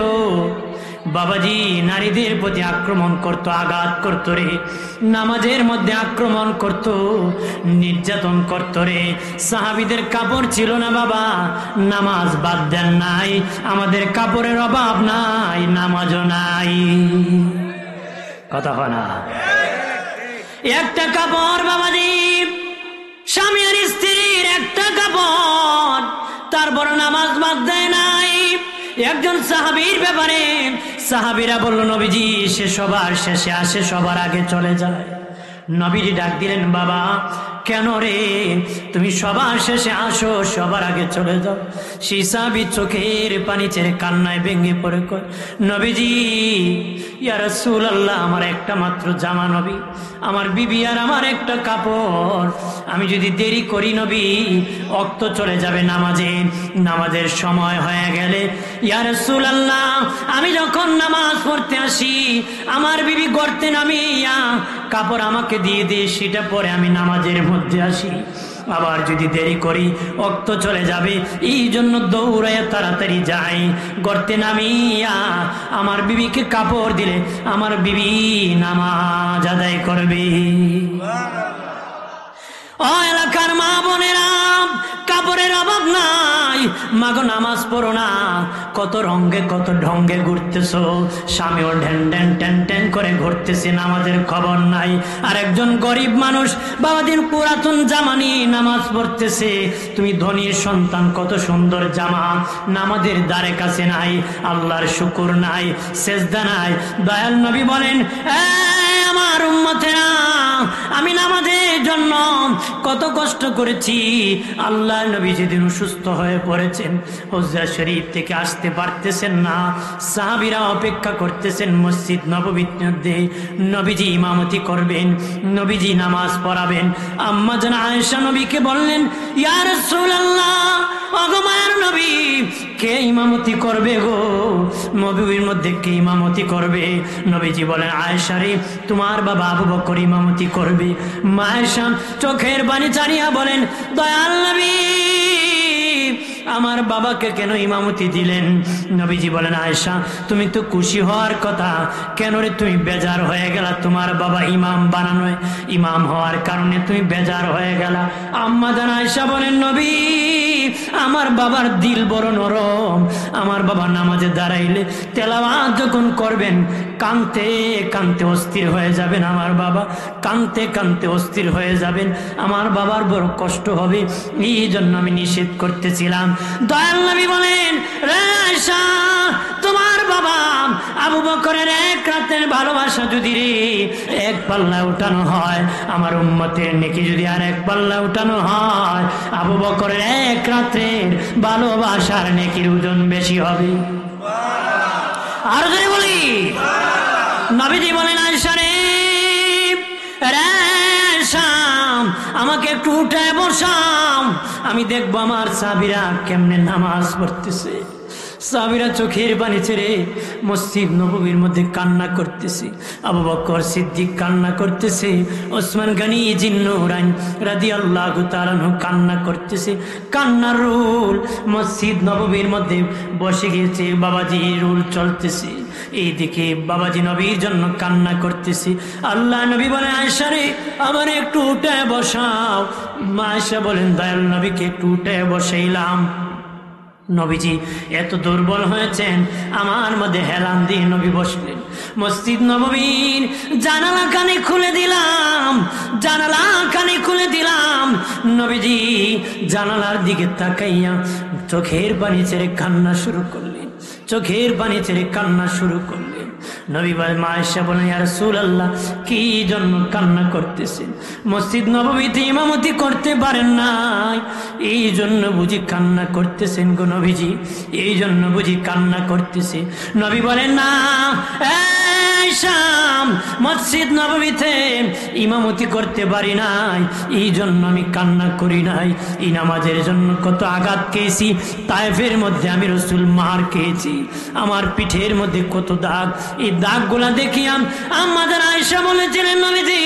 বাবাজি নারীদের প্রতি আক্রমণ করত, আঘাত করত রে, নামাজের মধ্যে আক্রমণ করত, নির্যাতন করত রে। সাহাবীদের কাপড় ছিল না বাবা, নামাজ বাদ দেন নাই, আমাদের কাপড়ের অভাব নাই, নামাজও নাই, কথা হয় না। একটা কাপড় বাবাজি, স্বামী আর স্ত্রীর একটা কাপড়, তারপর নামাজ বাদ দেয় নাই। একজন সাহাবীর ব্যাপারে সাহাবীরা বলল, নবীজি সে সবার শেষে আসে, সবার আগে চলে যায়। নবীজি ডাক দিলেন, বাবা কেন রে, তুমি সবার শেষে আসো, সবার আগে চলে যাও। সেই সাহাবী চোখের পানি ছেড়ে কান্নায় ভেঙে পড়ে কয়, নবীজি ইয়া রাসূলুল্লাহ, আমার একটা মাত্র জামা নবী, আমার বিবি আর আমার একটা কাপড়, আমি যদি দেরি করি নবী ওয়াক্ত চলে যাবে নামাজের সময় হয়ে গেলে, ইয়া রাসূলুল্লাহ আমি যখন নামাজ পড়তে আসি, আমার বিবি গর্তে নামিয়া কাপড় আমাকে দিয়ে দিয়ে সেটা পরে আমি নামাজের মধ্যে আসি, আবার যদি দেরি করি ওয়াক্ত চলে যাবে, এই জন্য দৌড়ায় তাড়াতাড়ি যাই, গর্তে নামিয়া আমার বিবিকে কাপড় দিলে আমার বিবি নামাজ আদায় করবে। ও এলাকার মা বোনেরা, কাপড়ের অভাব নাই, মাগো নামাজ পড়ো না, কত রঙে কত ঢঙ্গে ঘুরতেছো, স্বামীও ঢেন ঢেন টেন টেন করে ঘুরতেছে, নামাজের খবর নাই। আর একজন গরিব মানুষ বাবাদিন পুরাতন জামা নিয়ে নামাজ পড়তেছে, তুমি ধনীর সন্তান, কত সুন্দর জামা, নামাজের দ্বারে কাছে নাই, আল্লাহর শুকুর নাই, সেজদা নাই। দয়াল নবী বলেন, আমার উম্মতেরা, আমি নামাজের জন্য কত কষ্ট করেছি। আল্লাহ নবী যেদিন অসুস্থ হয়ে পড়েছেন, হুজরা শরীফ থেকে আসতে পারতেছেন না, সাহাবীরা অপেক্ষা করতেছেন মসজিদ নববীর মধ্যে, নবীজি ইমামতি করবেন, নবীজি নামাজ পড়াবেন। আম্মা জান আয়েশা নবীকে বললেন, ইয়া রাসূলুল্লাহ, ওগো মায়ের নবী, কে ইমামতি করবে গো, নবীর মধ্যে কে ইমামতি করবে? নবীজি বলেন, আয়েশা রে, তোমার বাবা আবু বকর ইমামতি করবে। মা আয়েশা চোখের পানি ছাড়িয়া বলেন, দয়াল নবী, আমার বাবাকে কেন ইমামতি দিলেন? নবীজি বলেন, আয়েশা, তুমি তো খুশি হওয়ার কথা, কেন রে তুমি বেজার হয়ে গেলা? তোমার বাবা ইমাম বানানো, ইমাম হওয়ার কারণে তুমি বেজার হয়ে গেলা। আম্মা জান আয়েশা বলেন, নবী, আমার বাবার দিল বড় নরম, আমার বাবা নামাজে দাঁড়াইলে তেলাওয়াত যখন করবেন, কানতে কানতে অস্থির হয়ে যাবেন, আমার বাবা কানতে কানতে অস্থির হয়ে যাবেন, আমার বাবার বড় কষ্ট হবে, এই জন্য আমি নিষেধ করতেছিলাম। দয়াল নবী বলেন, রে আয়েশা, তোমার বাবা আবু বকরের এক রাতের ভালোবাসা যদি রে এক পাল্লা উঠানো হয়, আমার উম্মতের নেকি যদি আর এক পাল্লা উঠানো হয়, আবু বকরের এক রাতের ভালোবাসার নেকির ওজন বেশি হবে। আর যদি বলি, নবীজি বলেন, আয়েশা রে, রে আয়েশা, আমাকে একটু উঠে বসাও, আমি দেখবো আমার সাহাবীরা কেমনে নামাজ পড়তেছে। সাহাবীরা চোখের পানি ছেড়ে মসজিদ নববীর মধ্যে কান্না করতেছে, আবু বকর সিদ্দিক কান্না করতেছে, ওসমান গনি জিন্নুরাইন রাদিয়াল্লাহু তাআলা আনহু কান্না করতেছে। কান্নার রোল মসজিদ নববীর মধ্যে বসে গিয়েছে, বাবাজি রোল চলতেছে, এইদিকে বাবাজি নবীর জন্য কান্না করতেছে। আল্লাহ নবী বলে, আয়েশা রে, আমার একটু উঠে বসাও। মা আয়েশা বলেন, দয়াল নবীকে একটু উঠে বসাইলাম। নবীজি এত দুর্বল হয়েছেন, আমার মধ্যে হেলান দিয়ে নবী বসলেন। মসজিদ নববীর জানালা কানে খুলে দিলাম, জানালা কানে খুলে দিলাম। নবীজি জানালার দিকে তাকাইয়া চোখের পানি ছেড়ে কান্না শুরু করলেন, চোখের পানি ছেড়ে কান্না শুরু করলেন। নবী মা আয়েশা বলেন, ইয়া রাসূলুল্লাহ, কি জন্য কান্না করতেছেন? মসজিদ নববীতে ইমামতি করতে পারেন নাই, এই জন্য বুঝি কান্না করতেছেন গো নবীজি, এই জন্য বুঝি কান্না করতেছে। নবী বলেন, না আয়েশা, মসজিদ নববীতে ইমামতি করতে পারি নাই, এই জন্য আমি কান্না করি নাই। এই নামাজের জন্য কত আঘাত খেয়েছি, তায়েফের মধ্যে আমি রাসূল মার খেয়েছি, আমার পিঠের মধ্যে কত দাগ, এই দাগগুলা দেখিয়াম। আমাদের আয়েশা বলেছিলেন, নবীজি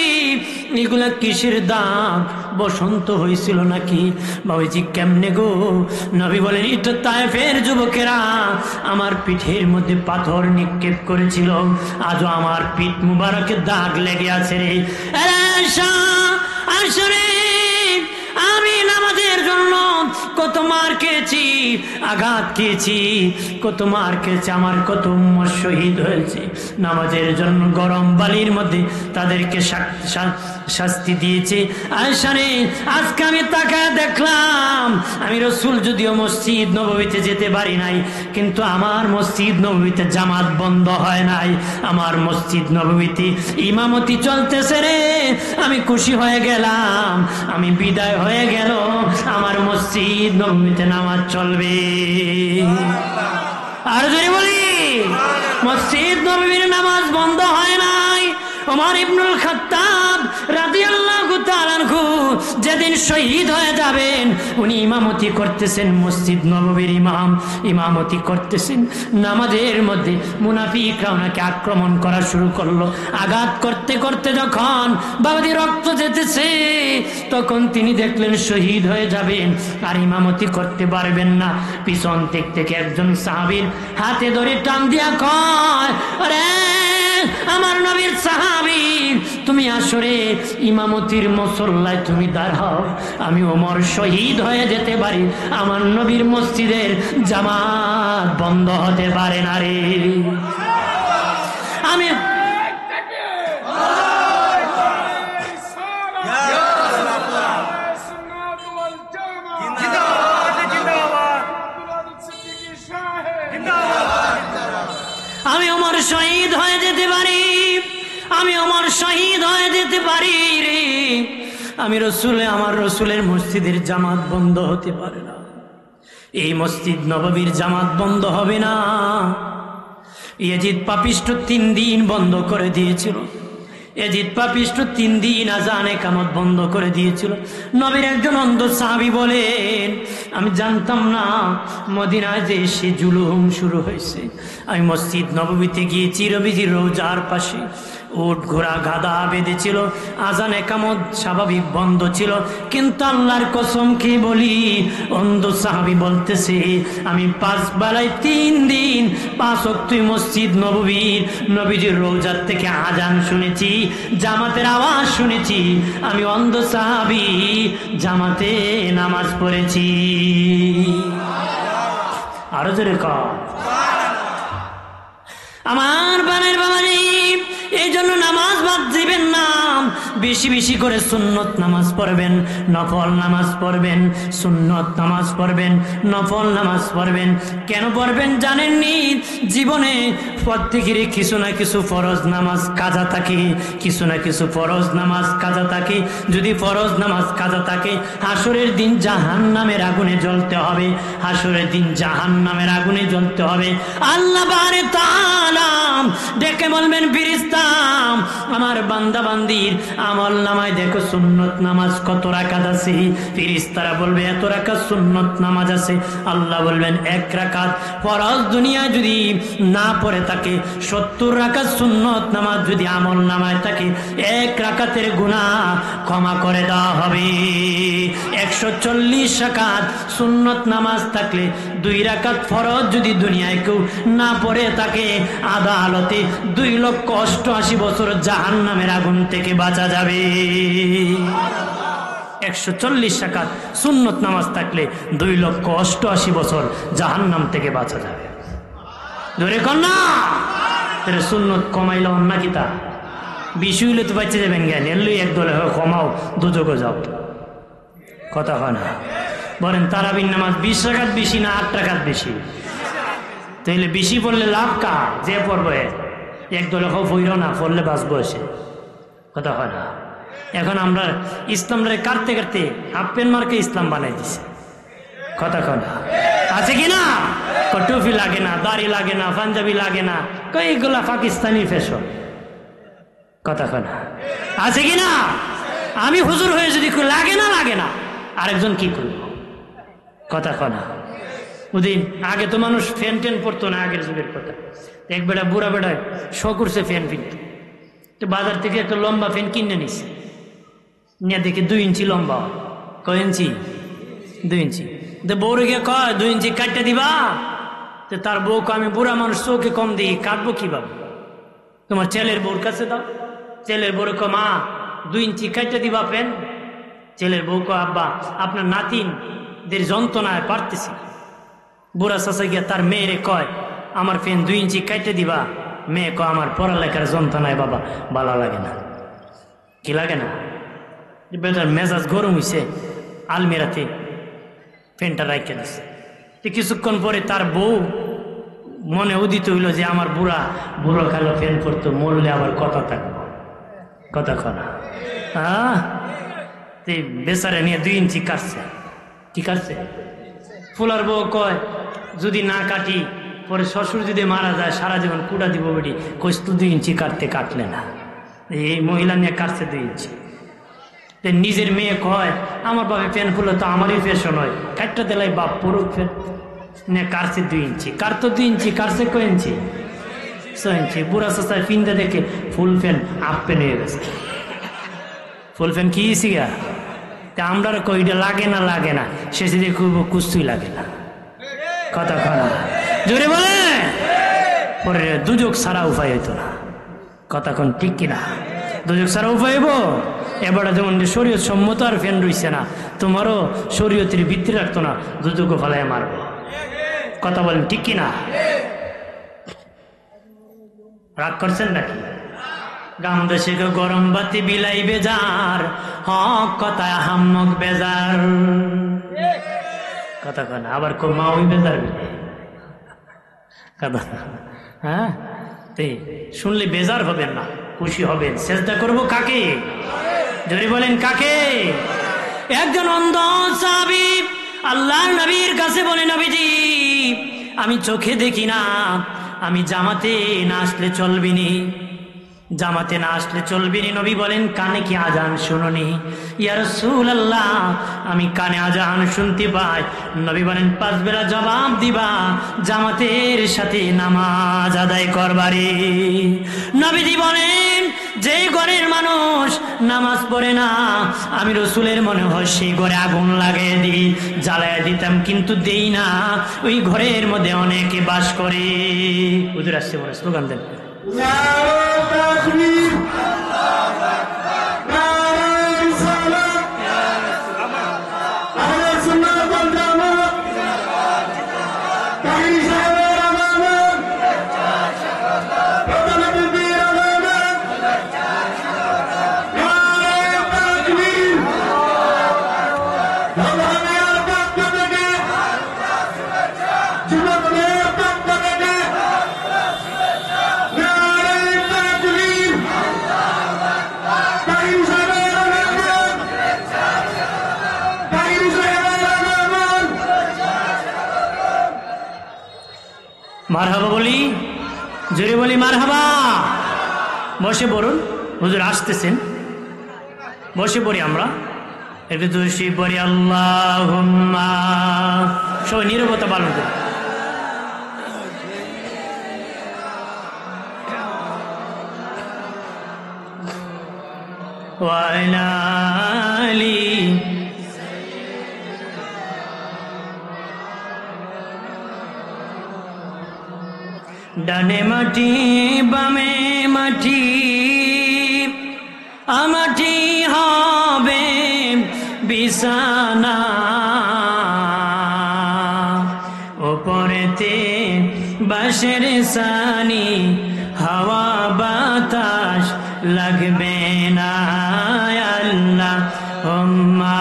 এগুলা কিসের দাগ? বসন্ত হয়েছিল নাকি? বাবাজি কেমনে গো? নবী বলেন, এটা তায়েফের যুবকেরা আমার পিঠের মধ্যে পাথর নিক্ষেপ করেছিল, আজও আমার পিঠ মুবারকে দাগ লেগে আছে রে। আয়েশা, আয়েশা রে, আমি নামাজের জন্য কত মার খেয়েছি, আঘাত খেয়েছি, কত মার খেয়েছি, আমার কত উম্মত শহীদ হয়েছে নামাজের জন্য। গরম বালির মধ্যে তাদেরকে শাস্তি দিয়েছে। আয়েশা রে, আজকে আমি তাকায় দেখলাম, আমি রাসূল যদিও মসজিদ নববীতে যেতে পারি নাই, কিন্তু আমার মসজিদ নববীতে জামাত বন্ধ হয় নাই, আমার মসজিদ নববীতে ইমামতি চলতেছে রে। আমি খুশি হয়ে গেলাম, আমি বিদায় হয়ে গেল, আমার মসজিদ নববীতে নামাজ চলবে। আর যদি বলি, মসজিদ নববীর নামাজ বন্ধ হয় নাই। ওমর ইবনুল খাত্তাব রাদিয়াল্লাহু তাআলা আনহু যেদিন শহীদ হয়ে যাবেন, উনি ইমামতি করতেছেন, মসজিদ নববীর ইমাম ইমামতি করতেছেন। নামাজের মধ্যে মুনাফিকরা ওনাকে আক্রমণ করা শুরু করলো। আঘাত করতে করতে যখন বাবাজি রক্ত যেতেছে, তখন তিনি দেখলেন শহীদ হয়ে যাবেন, আর ইমামতি করতে পারবেন না। পিছন থেকে একজন সাহাবীর হাতে ধরে টান দিয়া কয়, আরে আমার নবীর সাহাবী, তুমি আসরে ইমামতির মুসল্লায় তুমি দাঁড়াও, আমি ওমর শহীদ হয়ে যেতে পারি, আমার নবীর মসজিদের জামাত বন্ধ হতে পারে না রে। আমি আমি ওমর শহীদ হয়ে যেতে পারি, আমি ওমর শহীদ হয়ে যেতে পারি রে। আমি আমার রসুলের মসজিদের জামাত বন্ধ হতে পারে না, এই মসজিদ নববীর জামাত বন্ধ হবে না। ইয়াজিদ পাপিষ্ঠ 3 দিন বন্ধ করে দিয়েছিল, ইয়াজিদ পাপিষ্ঠ 3 দিন আযান ইকামত বন্ধ করে দিয়েছিল। নবীর একজন অন্ধ সাহাবী বলেন, আমি জানতাম না মদিনায় যে সে জুলুম শুরু হয়েছে। আমি মসজিদ নববীতে গিয়েছি, নবীজির রওজার পাশে উট ঘোড়া গাধা বেঁধেছিল, আযান ইকামত স্বাভাবিক বন্ধ ছিল, কিন্তু আল্লাহর কসম খেয়ে বলি, অন্ধ সাহাবী বলতেছে আমি 5 বেলায় 3 দিন 5 ওয়াক্ত মসজিদ নববীর নবীজির রওজার থেকে আযান শুনেছি, জামাতের আওয়াজ শুনেছি। আমি অন্ধ সাহাবী জামাতে নামাজ পড়েছি। আরো জোরে কর আমার বানের বাবারে। এই জন্য নামাজ বাদ দিবেন না, বেশি বেশি করে সুন্নত নামাজ পড়বেন, নফল নামাজ পড়বেন, সুন্নত নামাজ পড়বেন, নফল নামাজ পড়বেন। কেন পড়বেন জানেননি? জীবনে প্রত্যেকেরই কিছু না কিছু ফরজ নামাজ কাজা থাকে, কিছু না কিছু ফরজ নামাজ কাজা থাকে। যদি ফরজ নামাজ কাজা থাকে, হাসরের দিন জাহান্নামের আগুনে জ্বলতে হবে, হাসরের দিন জাহান্নামের আগুনে জ্বলতে হবে। আল্লাহ বারে তাআলা ডেকে বলবেন, ফেরেশতা আমার বান্দা বান্দির আমল নামায় দেখো সুন্নত নামাজ কত রাকাত আছে। ফেরেশতারা বলবে এত রাকাত সুন্নত নামাজ আছে। আল্লাহ বলবেন 1 রাকাত ফরজ দুনিয়ায় যদি না পড়ে থাকে, 70 রাকাত সুন্নত নামাজ যদি আমল নামায় থাকে, 1 রাকাতের গুনাহ ক্ষমা করে দেওয়া হবে। 140 রাকাত সুন্নত নামাজ থাকলে 2 রাকাত ফরজ যদি দুনিয়ায় কেউ না পড়ে থাকে, আদালতে 2,88,000 বছর জাহান্নামের আগুন থেকে বাঁচা যাবে। 140 রাকাত সুন্নত নামাজ থাকলে 2,88,000 বছর জাহান্নাম থেকে বাঁচা যাবে। ধরে কর না তাহলে সুন্নত কমাইলে অন্য কিতা বেশি হইলে তো বাচ্চা যাবেন জ্ঞান, এলই একদলে কমাও দুযোগে যাও, কথা হয় না। বলেন তারাবির নামাজ 20 রাকাত বেশি না 8 রাকাত বেশি? তাইলে বেশি পড়লে লাভ কা? যে পড়বে একদলে হোক হইল না, পড়লে বাঁচবো এসে, কথা হয় না। এখন আমরা ইসলামরে কাটতে কাটতে হাফ প্যান্ট মার্কে ইসলাম বানাই দিছে, কথা কয় না। আছে কি না? টুপি লাগে না, দাড়ি লাগে না, পাঞ্জাবি লাগে না, এইগুলা পাকিস্তানি ফ্যাশন, কথা কয় না। আছে কি না? আমি হুজুর হয়ে যদি লাগে না লাগে না, আরেকজন কি করব, কথা কয় না। ওদিন আগে তো মানুষ ফ্যান ট্যান পরতো না, আগের যুগের কথা। এক বেটা বুড়া বেটায় শো করছে ফ্যান কিনতে, তো বাজার থেকে একটা লম্বা ফ্যান কিনে নিছে, নিয়ে দেখে 2 ইঞ্চি লম্বা। কয় ইঞ্চি? 2 ইঞ্চি। তো বউরে গিয়ে কয় 2 ইঞ্চি কাটতে দিবা? তো তার বউ কয় আমি বুড়া মানুষ, চোখে কম দিই, কাটবো কিভাবে? তোমার ছেলের বউর কাছে দাও। ছেলের বউরে কয় মা 2 ইঞ্চি কাটতে দিবা ফ্যান? ছেলের বউ কয় আব্বা আপনার নাতিনদের যন্ত্রণায় পারতেছি। বুড়া চাচা গিয়া তার মেয়েরে কয় আমার ফ্যান 2 ইঞ্চি কাটতে দিবা? মেয়ে কয় আমার পড়ালেখার যন্ত্রণায় বাবা ভালো লাগে না। কি লাগে না? বেটার মেজাজ গরম হইছে, আলমিরাতে ফ্যানটা রাইখে দিছে। তো কিছুক্ষণ পরে তার বউ মনে উদিত হইল যে আমার বুড়ো কালো ফ্যান পরতো, মরলে আবার কথা থাকবো, কথা কনা। বেচারে নিয়ে 2 ইঞ্চি কাটছে। কি কাটছে? ফুলার বউ কয় যদি না কাটি পরে শ্বশুর যদি মারা যায় সারা জীবন কুড়া দিব বেটি, কইস তো 2 ইঞ্চি কাটলে না। এই মহিলা নিয়ে কাটছে 2 ইঞ্চি। নিজের মেয়ে কয় আমার বাপে ফ্যান ফুলে তো আমারই ফ্যাশন হয়, কাটটা দিলাই বাপ পুরো ফ্যান নিয়ে কাটছে 2 ইঞ্চি। কার তো 2 ইঞ্চি কাটছে কয় ইঞ্চি? 6 ইঞ্চি। বুড়া চাচায় ফিনতে দেখে ফুল ফ্যান হাফ প্যান্ট হয়ে গেছে। ফুল ফ্যান কি গা? তা আমরা কইটা লাগে না শেষে দিয়ে খুব কুস্তুই লাগে না, কথা কনা জোরে বলে। পরে দুযোগ ছাড়া উপায় হইতো না, কথা কোন ঠিক কিনা? দুজক ছাড়া উপায় হইব। এবারে যেমন শরীয়ত সম্মত আর ফ্যান রইছে না, তোমারও শরীয়তের ভিত্তি রাখতো না, দুজকে ফালায় মারবো। কথা বলেন ঠিক কিনা? রাগ করছেন নাকি? গাম দেশে গরম বাতি বিলাই বেজার, হক কথায় হাম্মক বেজার। কথা কয় না, আবার কো মা ওই বেজার কথা। হ্যাঁ, শুনলে বেজার হবেন না, খুশি হবেন। চেষ্টা করবো কাকে? জোরে বলেন কাকে? একজন অন্ধ সাহাবী আল্লাহর নবীর কাছে বলে, নবীজি আমি চোখে দেখি না, আমি জামাতে না আসলে চলবিনি, জামাতে না আসলে চলবিনি। নবী বলেন কানে কি আজান শুনুনি? ইয়া রাসূলুল্লাহ আমি কানে আজান শুনতে পাই। নবী বলেন 5 বেলা জবাব দিবা, জামাতের সাথে নামাজ আদায় করবারে। নবীজি বলেন যে ঘরের মানুষ নামাজ পড়ে না, আমি রাসূলের মনে হয় সেই ঘরে আগুন লাগিয়ে দিই, জ্বালায় দিতাম, কিন্তু দেই না। ওই ঘরের মধ্যে অনেকে বাস করে। হুজুর আসছে বলে স্লোগান দেন। মারহাবা বলি, জোরে বলি মারহাবা। বসে পড়ুন, হুজুর আসতেছেন, বসে পড়ি আমরা একটু বসে পড়ি। আল্লাহুম্মা, সবাই নীরবতা পালন করি। ওয়া আলা আলি ডানে মাটি বামে মাটি, আমাটি হবে বিছানা, ওপরেতে বাঁশের ছানি, হাওয়া বাতাস লাগবে না। আল্লাহুম্মা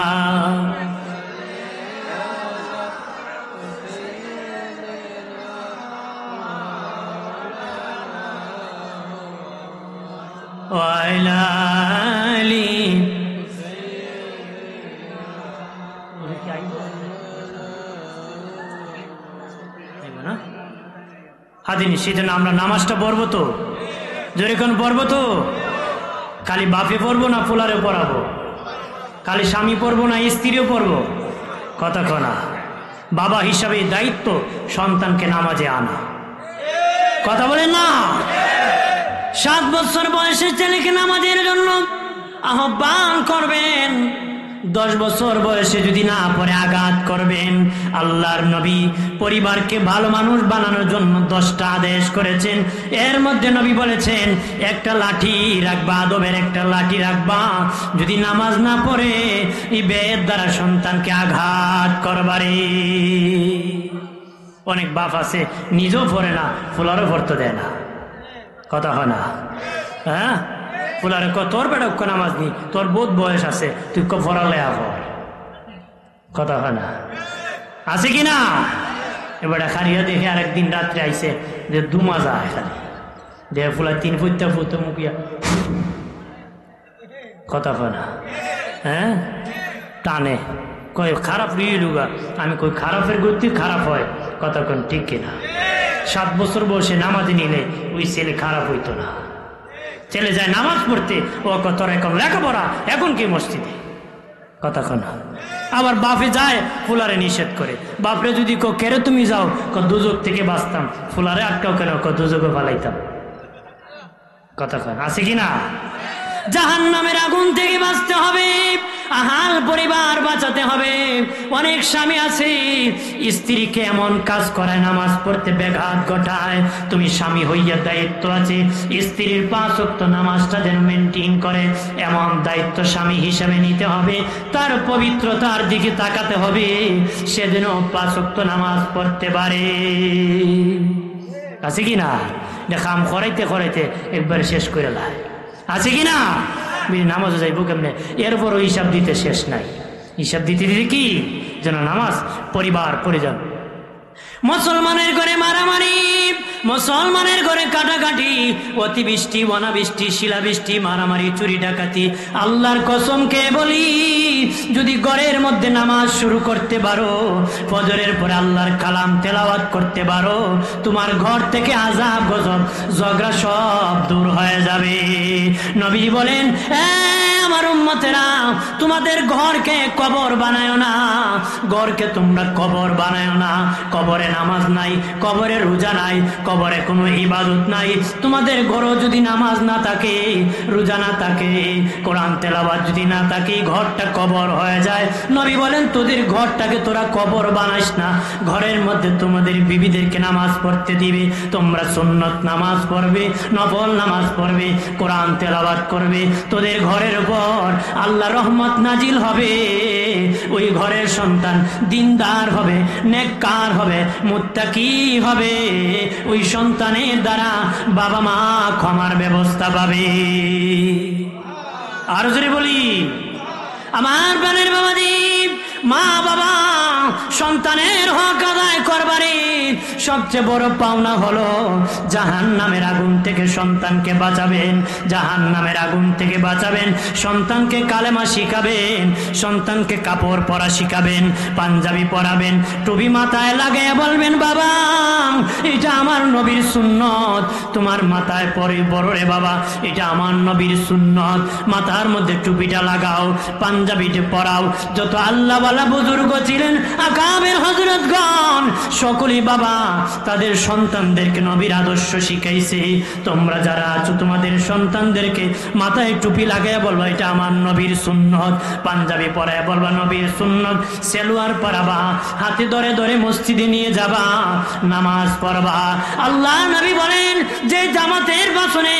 ওয়া আলা আলি হাদিনি। সেজন্য আমরা নামাজটা পড়বো তো, জোরে কোন পড়বো তো? খালি বাপে পড়বো না পোলারে পড়াবো? খালি স্বামী পড়বো না স্ত্রীও পড়বো? কথা কনা। বাবা হিসাবে দায়িত্ব সন্তানকে নামাজে আনা। কথা বলেন না? 7 বছর বয়সের ছেলেকে নামাজের জন্য আহ্বান করবেন, 10 বছর বয়সে যদি না পড়ে আঘাত করবেন। আল্লাহর নবী পরিবারকে ভালো মানুষ বানানোর জন্য 10টা আদেশ করেছেন। এর মধ্যে নবী বলেছেন একটা লাঠি রাখবা, আদবের একটা লাঠি রাখবা, যদি নামাজ না পড়ে এই বেদ দ্বারা সন্তানকে আঘাত করবারে। অনেক বাপ আছে নিজেও পড়ে না, ফুলারও পড়তে দেয় না। কথা হয় না? হ্যাঁ, ফুলারে তোর বেটা নামাজ নি, তোর বহুত বয়স আছে, তুই পড়ালে আবার। কথা হয় না? আছে কি না? এবার খারিয়া দেখে আরেকদিন রাত্রে আইসে যে দুমা যায় খালি দেহ ফুলা 3 ফুটটা ফুটে মুখিয়া। কথা হয় না? হ্যাঁ, টানে কয় খারাপ রুই লুগা। আমি কই খারাপের গতি খারাপ হয়। কথা কোন ঠিক কিনা? 7 বছর বয়সে নামাজে নিলে ওই ছেলে খারাপ হইতো না। ছেলে যায় নামাজ পড়তে, ও তোর এখন লেখাপড়া, এখন কি মসজিদে? কথা কোন। আবার বাপে যায় ফুলারে নিষেধ করে। বাপরে যদি কেরে তুমি যাও, দুজক থেকে বাঁচতাম, ফুলারে আটকাও কেন? দুজকে পালাইতাম। কথা কোন আছে কি না? জাহান্নামের আগুন থেকে বাঁচতে হবে, আহাল পরিবার বাঁচাতে হবে। অনেক স্বামী আছে স্ত্রীকে এমন কাজ করায়, নামাজ পড়তে ব্যাঘাত ঘটায়। তুমি স্বামী হইয়া দায়িত্ব আছে স্ত্রীর 5 ওয়াক্ত নামাজটা যেন মেনটেন করে, এমন দায়িত্ব স্বামী হিসাবে নিতে হবে। তার পবিত্রতার দিকে তাকাতে হবে, সে যেন 5 ওয়াক্ত নামাজ পড়তে পারে। আছে কি না? কাম করাইতে করাইতে একবার শেষ করে লাই, আছে কি না? নামাজও যাইব কেমনে, এরপরও হিসাব দিতে শেষ নাই। হিসাব দিতে দিতে কি যেন নামাজ পরিবার পরিজন। মুসলমানের ঘরে মারামারি, মুসলমানের ঘরে কাটাকাটি, অতিবৃষ্টি অনাবৃষ্টি শিলাবৃষ্টি মারামারি চুরি ডাকাতি। আল্লাহর কসম কে বলি, যদি ঘরের মধ্যে নামাজ শুরু করতে পারো, ফজরের পরে আল্লাহর কালাম তেলাওয়াত করতে পারো, তোমার ঘর থেকে আযাব গজব ঝগড়া সব দূর হয়ে যাবে। নবী বলেন, আমার উম্মতেরা, তোমাদের ঘরকে কবর বানায় না, ঘরকে তোমরা কবর বানায় না। কবরে নামাজ নাই, কবরে রোজা নাই, কবরে কোনো ইবাদত নাই। তোমাদের ঘরও যদি নামাজ না থাকে, রোজা না থাকে, কোরআন তেলাওয়াত যদি না থাকে, ঘরটা কবর হয়ে যায়। নবী বলেন, তোদের ঘরটাকে তোরা কবর বানাইস না, ঘরের মধ্যে তোমাদের বিবিদেরকে নামাজ পড়তে দিবে। তোমরা সুন্নত নামাজ পড়বে, নফল নামাজ পড়বে, কোরআন তেলাওয়াত করবে। তোদের ঘরের উপর আল্লাহ রহমত নাজিল হবে। ওই ঘরের সন্তান দিনদার হবে, নেককার হবে, মুত্তাকি হবে। ওই সন্তানের দ্বারা বাবা মা ক্ষমার ব্যবস্থা পাবে। আর যদি বলি, আমার প্রাণের বাবাজি, মা বাবা সন্তানের হক আদায় করবারে সবচেয়ে বড় পাওনা হলো জাহান্নামের আগুন থেকে সন্তানকে বাঁচাবেন। জাহান্নামের আগুন থেকে বাঁচাবেন, সন্তানকে কালেমা শিখাবেন, সন্তানকে কাপড় পরা শিখাবেন, পাঞ্জাবি পরাবেন, টুপি মাথায় লাগাইয়া বলবেন, বাবা এটা আমার নবীর সুন্নত। তোমার মাথায় পরে বড় রে বাবা, এটা আমার নবীর সুন্নত। মাথার মধ্যে টুপিটা লাগাও, পাঞ্জাবিটা পরাও। যত আল্লাহওয়ালা বুজুর্গ ছিলেন, আকাবের হযরতগণ, সকলেই বাবা তাদের সন্তানদেরকে নবীর আদর্শ শিখাইছে। তোমরা যারা আছো, তোমাদের সন্তানদেরকে মাথায় টুপি লাগাইয়া বলবা, এটা আমার নবীর সুন্নত। পাঞ্জাবি পরায় বলবা, নবীর সুন্নত। সেলুয়ার পরাবা, হাতে ধরে ধরে মসজিদে নিয়ে যাবা, নামাজ পড়বা। আল্লাহ নবী বলেন, যে জামাতের বাসনে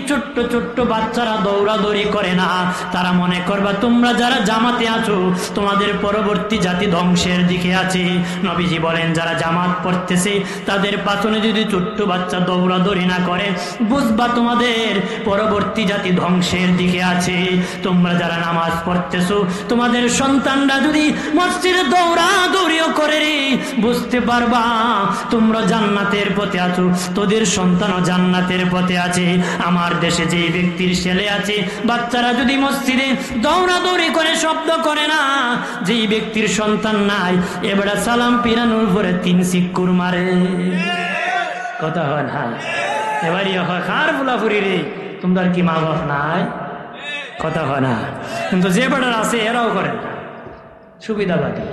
ছোট্ট ছোট্ট বাচ্চারা দৌড়াদৌড়ি করে না, তারা মনে করবা তোমরা যারা জামাতে আছো, তোমাদের পরবর্তী জাতি ধ্বংসের দিকে আছে। নবীজি বলেন, যারা জামাত পড়তেছে তাদের পাছনে যদি ছোট্ট বাচ্চা দৌড়াদৌড়ি না করে, বুঝবা তোমাদের পরবর্তী জাতি ধ্বংসের দিকে আছে। তোমরা যারা নামাজ পড়তেছো, তোমাদের সন্তানরা যদি মসজিদে দৌড়াদৌড়িও করে রে, বুঝতে পারবা তোমরা জান্নাতের পথে আছো, তোদের সন্তানও জান্নাতের পথে আছে। আমার দেশে যে ব্যক্তির ছেলে আছে, বাচ্চারা যদি মসজিদে দৌড়াদৌড়ি করে শব্দ করে না, যেই ব্যক্তির সন্তান নাই, এবারে সালাম পিরানোর পরে 3 সিক্কুর মারে। কথা হয় না? এবারই হয় কার ফুলাফুরি রে, তোমাদের কি মা বাপ নাই? কথা হয় না? কিন্তু যে বেটার আছে এরাও করে না, সুবিধাবাদী।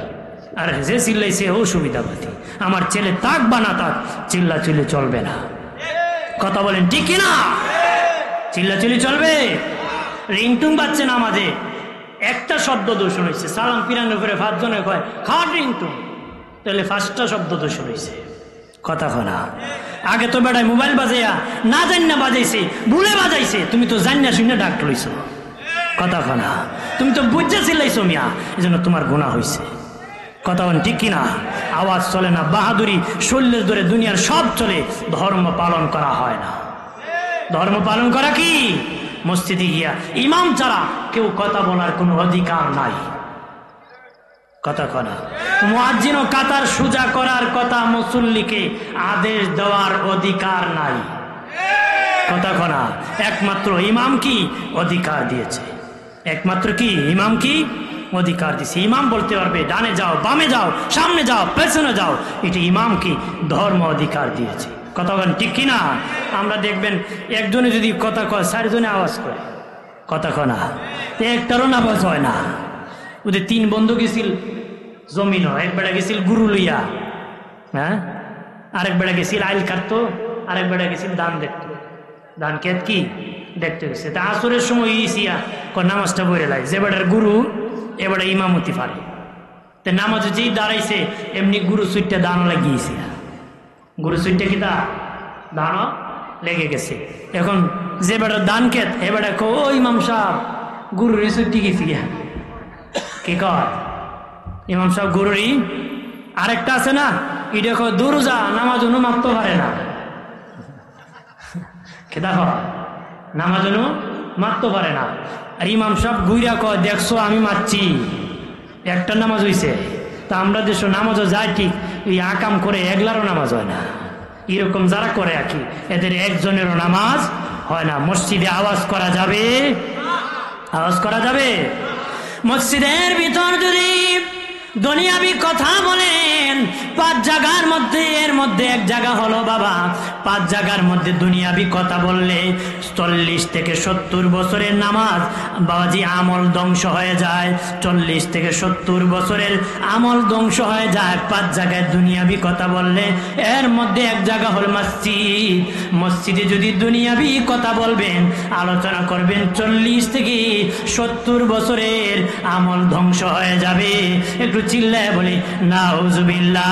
আর যে চিল্লাইছে ও সুবিধাবাদী। আমার ছেলে তাক বা না তাক, চিল্লা চিল্লি চলবে না। কথা বলেন ঠিক কিনা? চিল্লা চিল্লি চলবে? রিংটুং বাজছে না মাঝে, একটা শব্দ দূষণ হয়েছে, সালাম পিরানোর পরে 5 জনে কয় খাট রিংটুং, তাহলে 5টা শব্দ দূষণ হয়েছে। কথা হয় না? আগে তো বেটায় মোবাইল বাজাইয়া না জান না বাজাইছে, ভুলে বাজাইছে, তুমি তো জান না শুনে ডাক লইছো। কথা হয় না? তুমি তো বুঝে চিল্লাইছো মিয়া, এই জন্য তোমার গুনাহ হয়েছে। কথা বলেন ঠিক কিনা? আওয়াজ চলে না, বাহাদুরি শরীরের ধরে দুনিয়ার সব চলে, ধর্ম পালন করা হয় না। ধর্ম পালন করা কি? মসজিদে গিয়া ইমাম ছাড়া কেউ কথা বলার কোনো অধিকার নাই। কথা কনা মুয়াজ্জিন ও কাতার সোজা করার কথা, মুসল্লিকে আদেশ দেওয়ার অধিকার নাই। কথা কনা একমাত্র ইমাম কি অধিকার দিয়েছে, একমাত্র কি ইমাম কি অধিকার দিয়েছে। ইমাম বলতে পারবে ডানে যাও, বামে যাও, সামনে যাও, পেছনে যাও, এটা ইমাম কি ধর্ম অধিকার দিয়েছে। কথা বলেন ঠিক কিনা? আমরা দেখবেন একজনে যদি কথা কয় 4 জনে আওয়াজ করে। কথা কনা একটারও আওয়াজ হয় না। ওদের 3 বন্ধু গেছিল জমিন, এক বেড়া গেছিল গুরু লইয়া, হ্যাঁ, আরেক বেড়া গেছিল আইল কাটতো, আরেক বেড়া গেছিল ধান দেখতো। ধান ক্ষেত কি দেখতে গেছে। তা আসরের সময় ইসিয়া নামাজটা পড়ে লাই, যে বেটার গুরু এবারে ইমামতি পারে, তে নামাজ যেই দাঁড়াইছে এমনি গুরু সুইটটা দানো লাগিয়েছে, গুরু সুইটটা কি দানো লেগে গেছে। এখন যে বেটার দান খেত এ বেটা কো ইমাম সাহেব গুরুর সুইটটি গেছি গিয়া, কি কর ইমাম সাহেব গুরুরই। আরেকটা আছে না, এটা কো দূর যা নামাজ অনু মাপতে পারে না, খেদা হয় নামাজ অনু মারতে পারে না। আর ইমাম সাহেব গুইরা কয় দেখছো আমি মারছি, একটা নামাজ হইছে। তা আমরা দেশ নামাজও যায় ঠিক, এই আকাম করে এগলারও নামাজ হয় না। এরকম যারা করে আর কি এদের একজনেরও নামাজ হয় না। মসজিদে আওয়াজ করা যাবে, আওয়াজ করা যাবে। মসজিদের ভিতর যদি দুনিয়াবি কথা বলেন, 5 জায়গার মধ্যে এর মধ্যে এক জায়গা হলো বাবা, 5 জায়গার মধ্যে দুনিয়াবি কথা বললে 40 থেকে 70 বছরের নামাজ বাবাজি আমল ধ্বংস হয়ে যায়। 40 থেকে 70 বছরের আমল ধ্বংস হয়ে যায় 5 জায়গায় দুনিয়াবি কথা বললে। এর মধ্যে এক জায়গা হল মসজিদ। মসজিদে যদি দুনিয়াবি কথা বলবেন, আলোচনা করবেন, 40 থেকে 70 বছরের আমল ধ্বংস হয়ে যাবে। একটু চিল্লায় বলি নাউজুবিল্লাহ।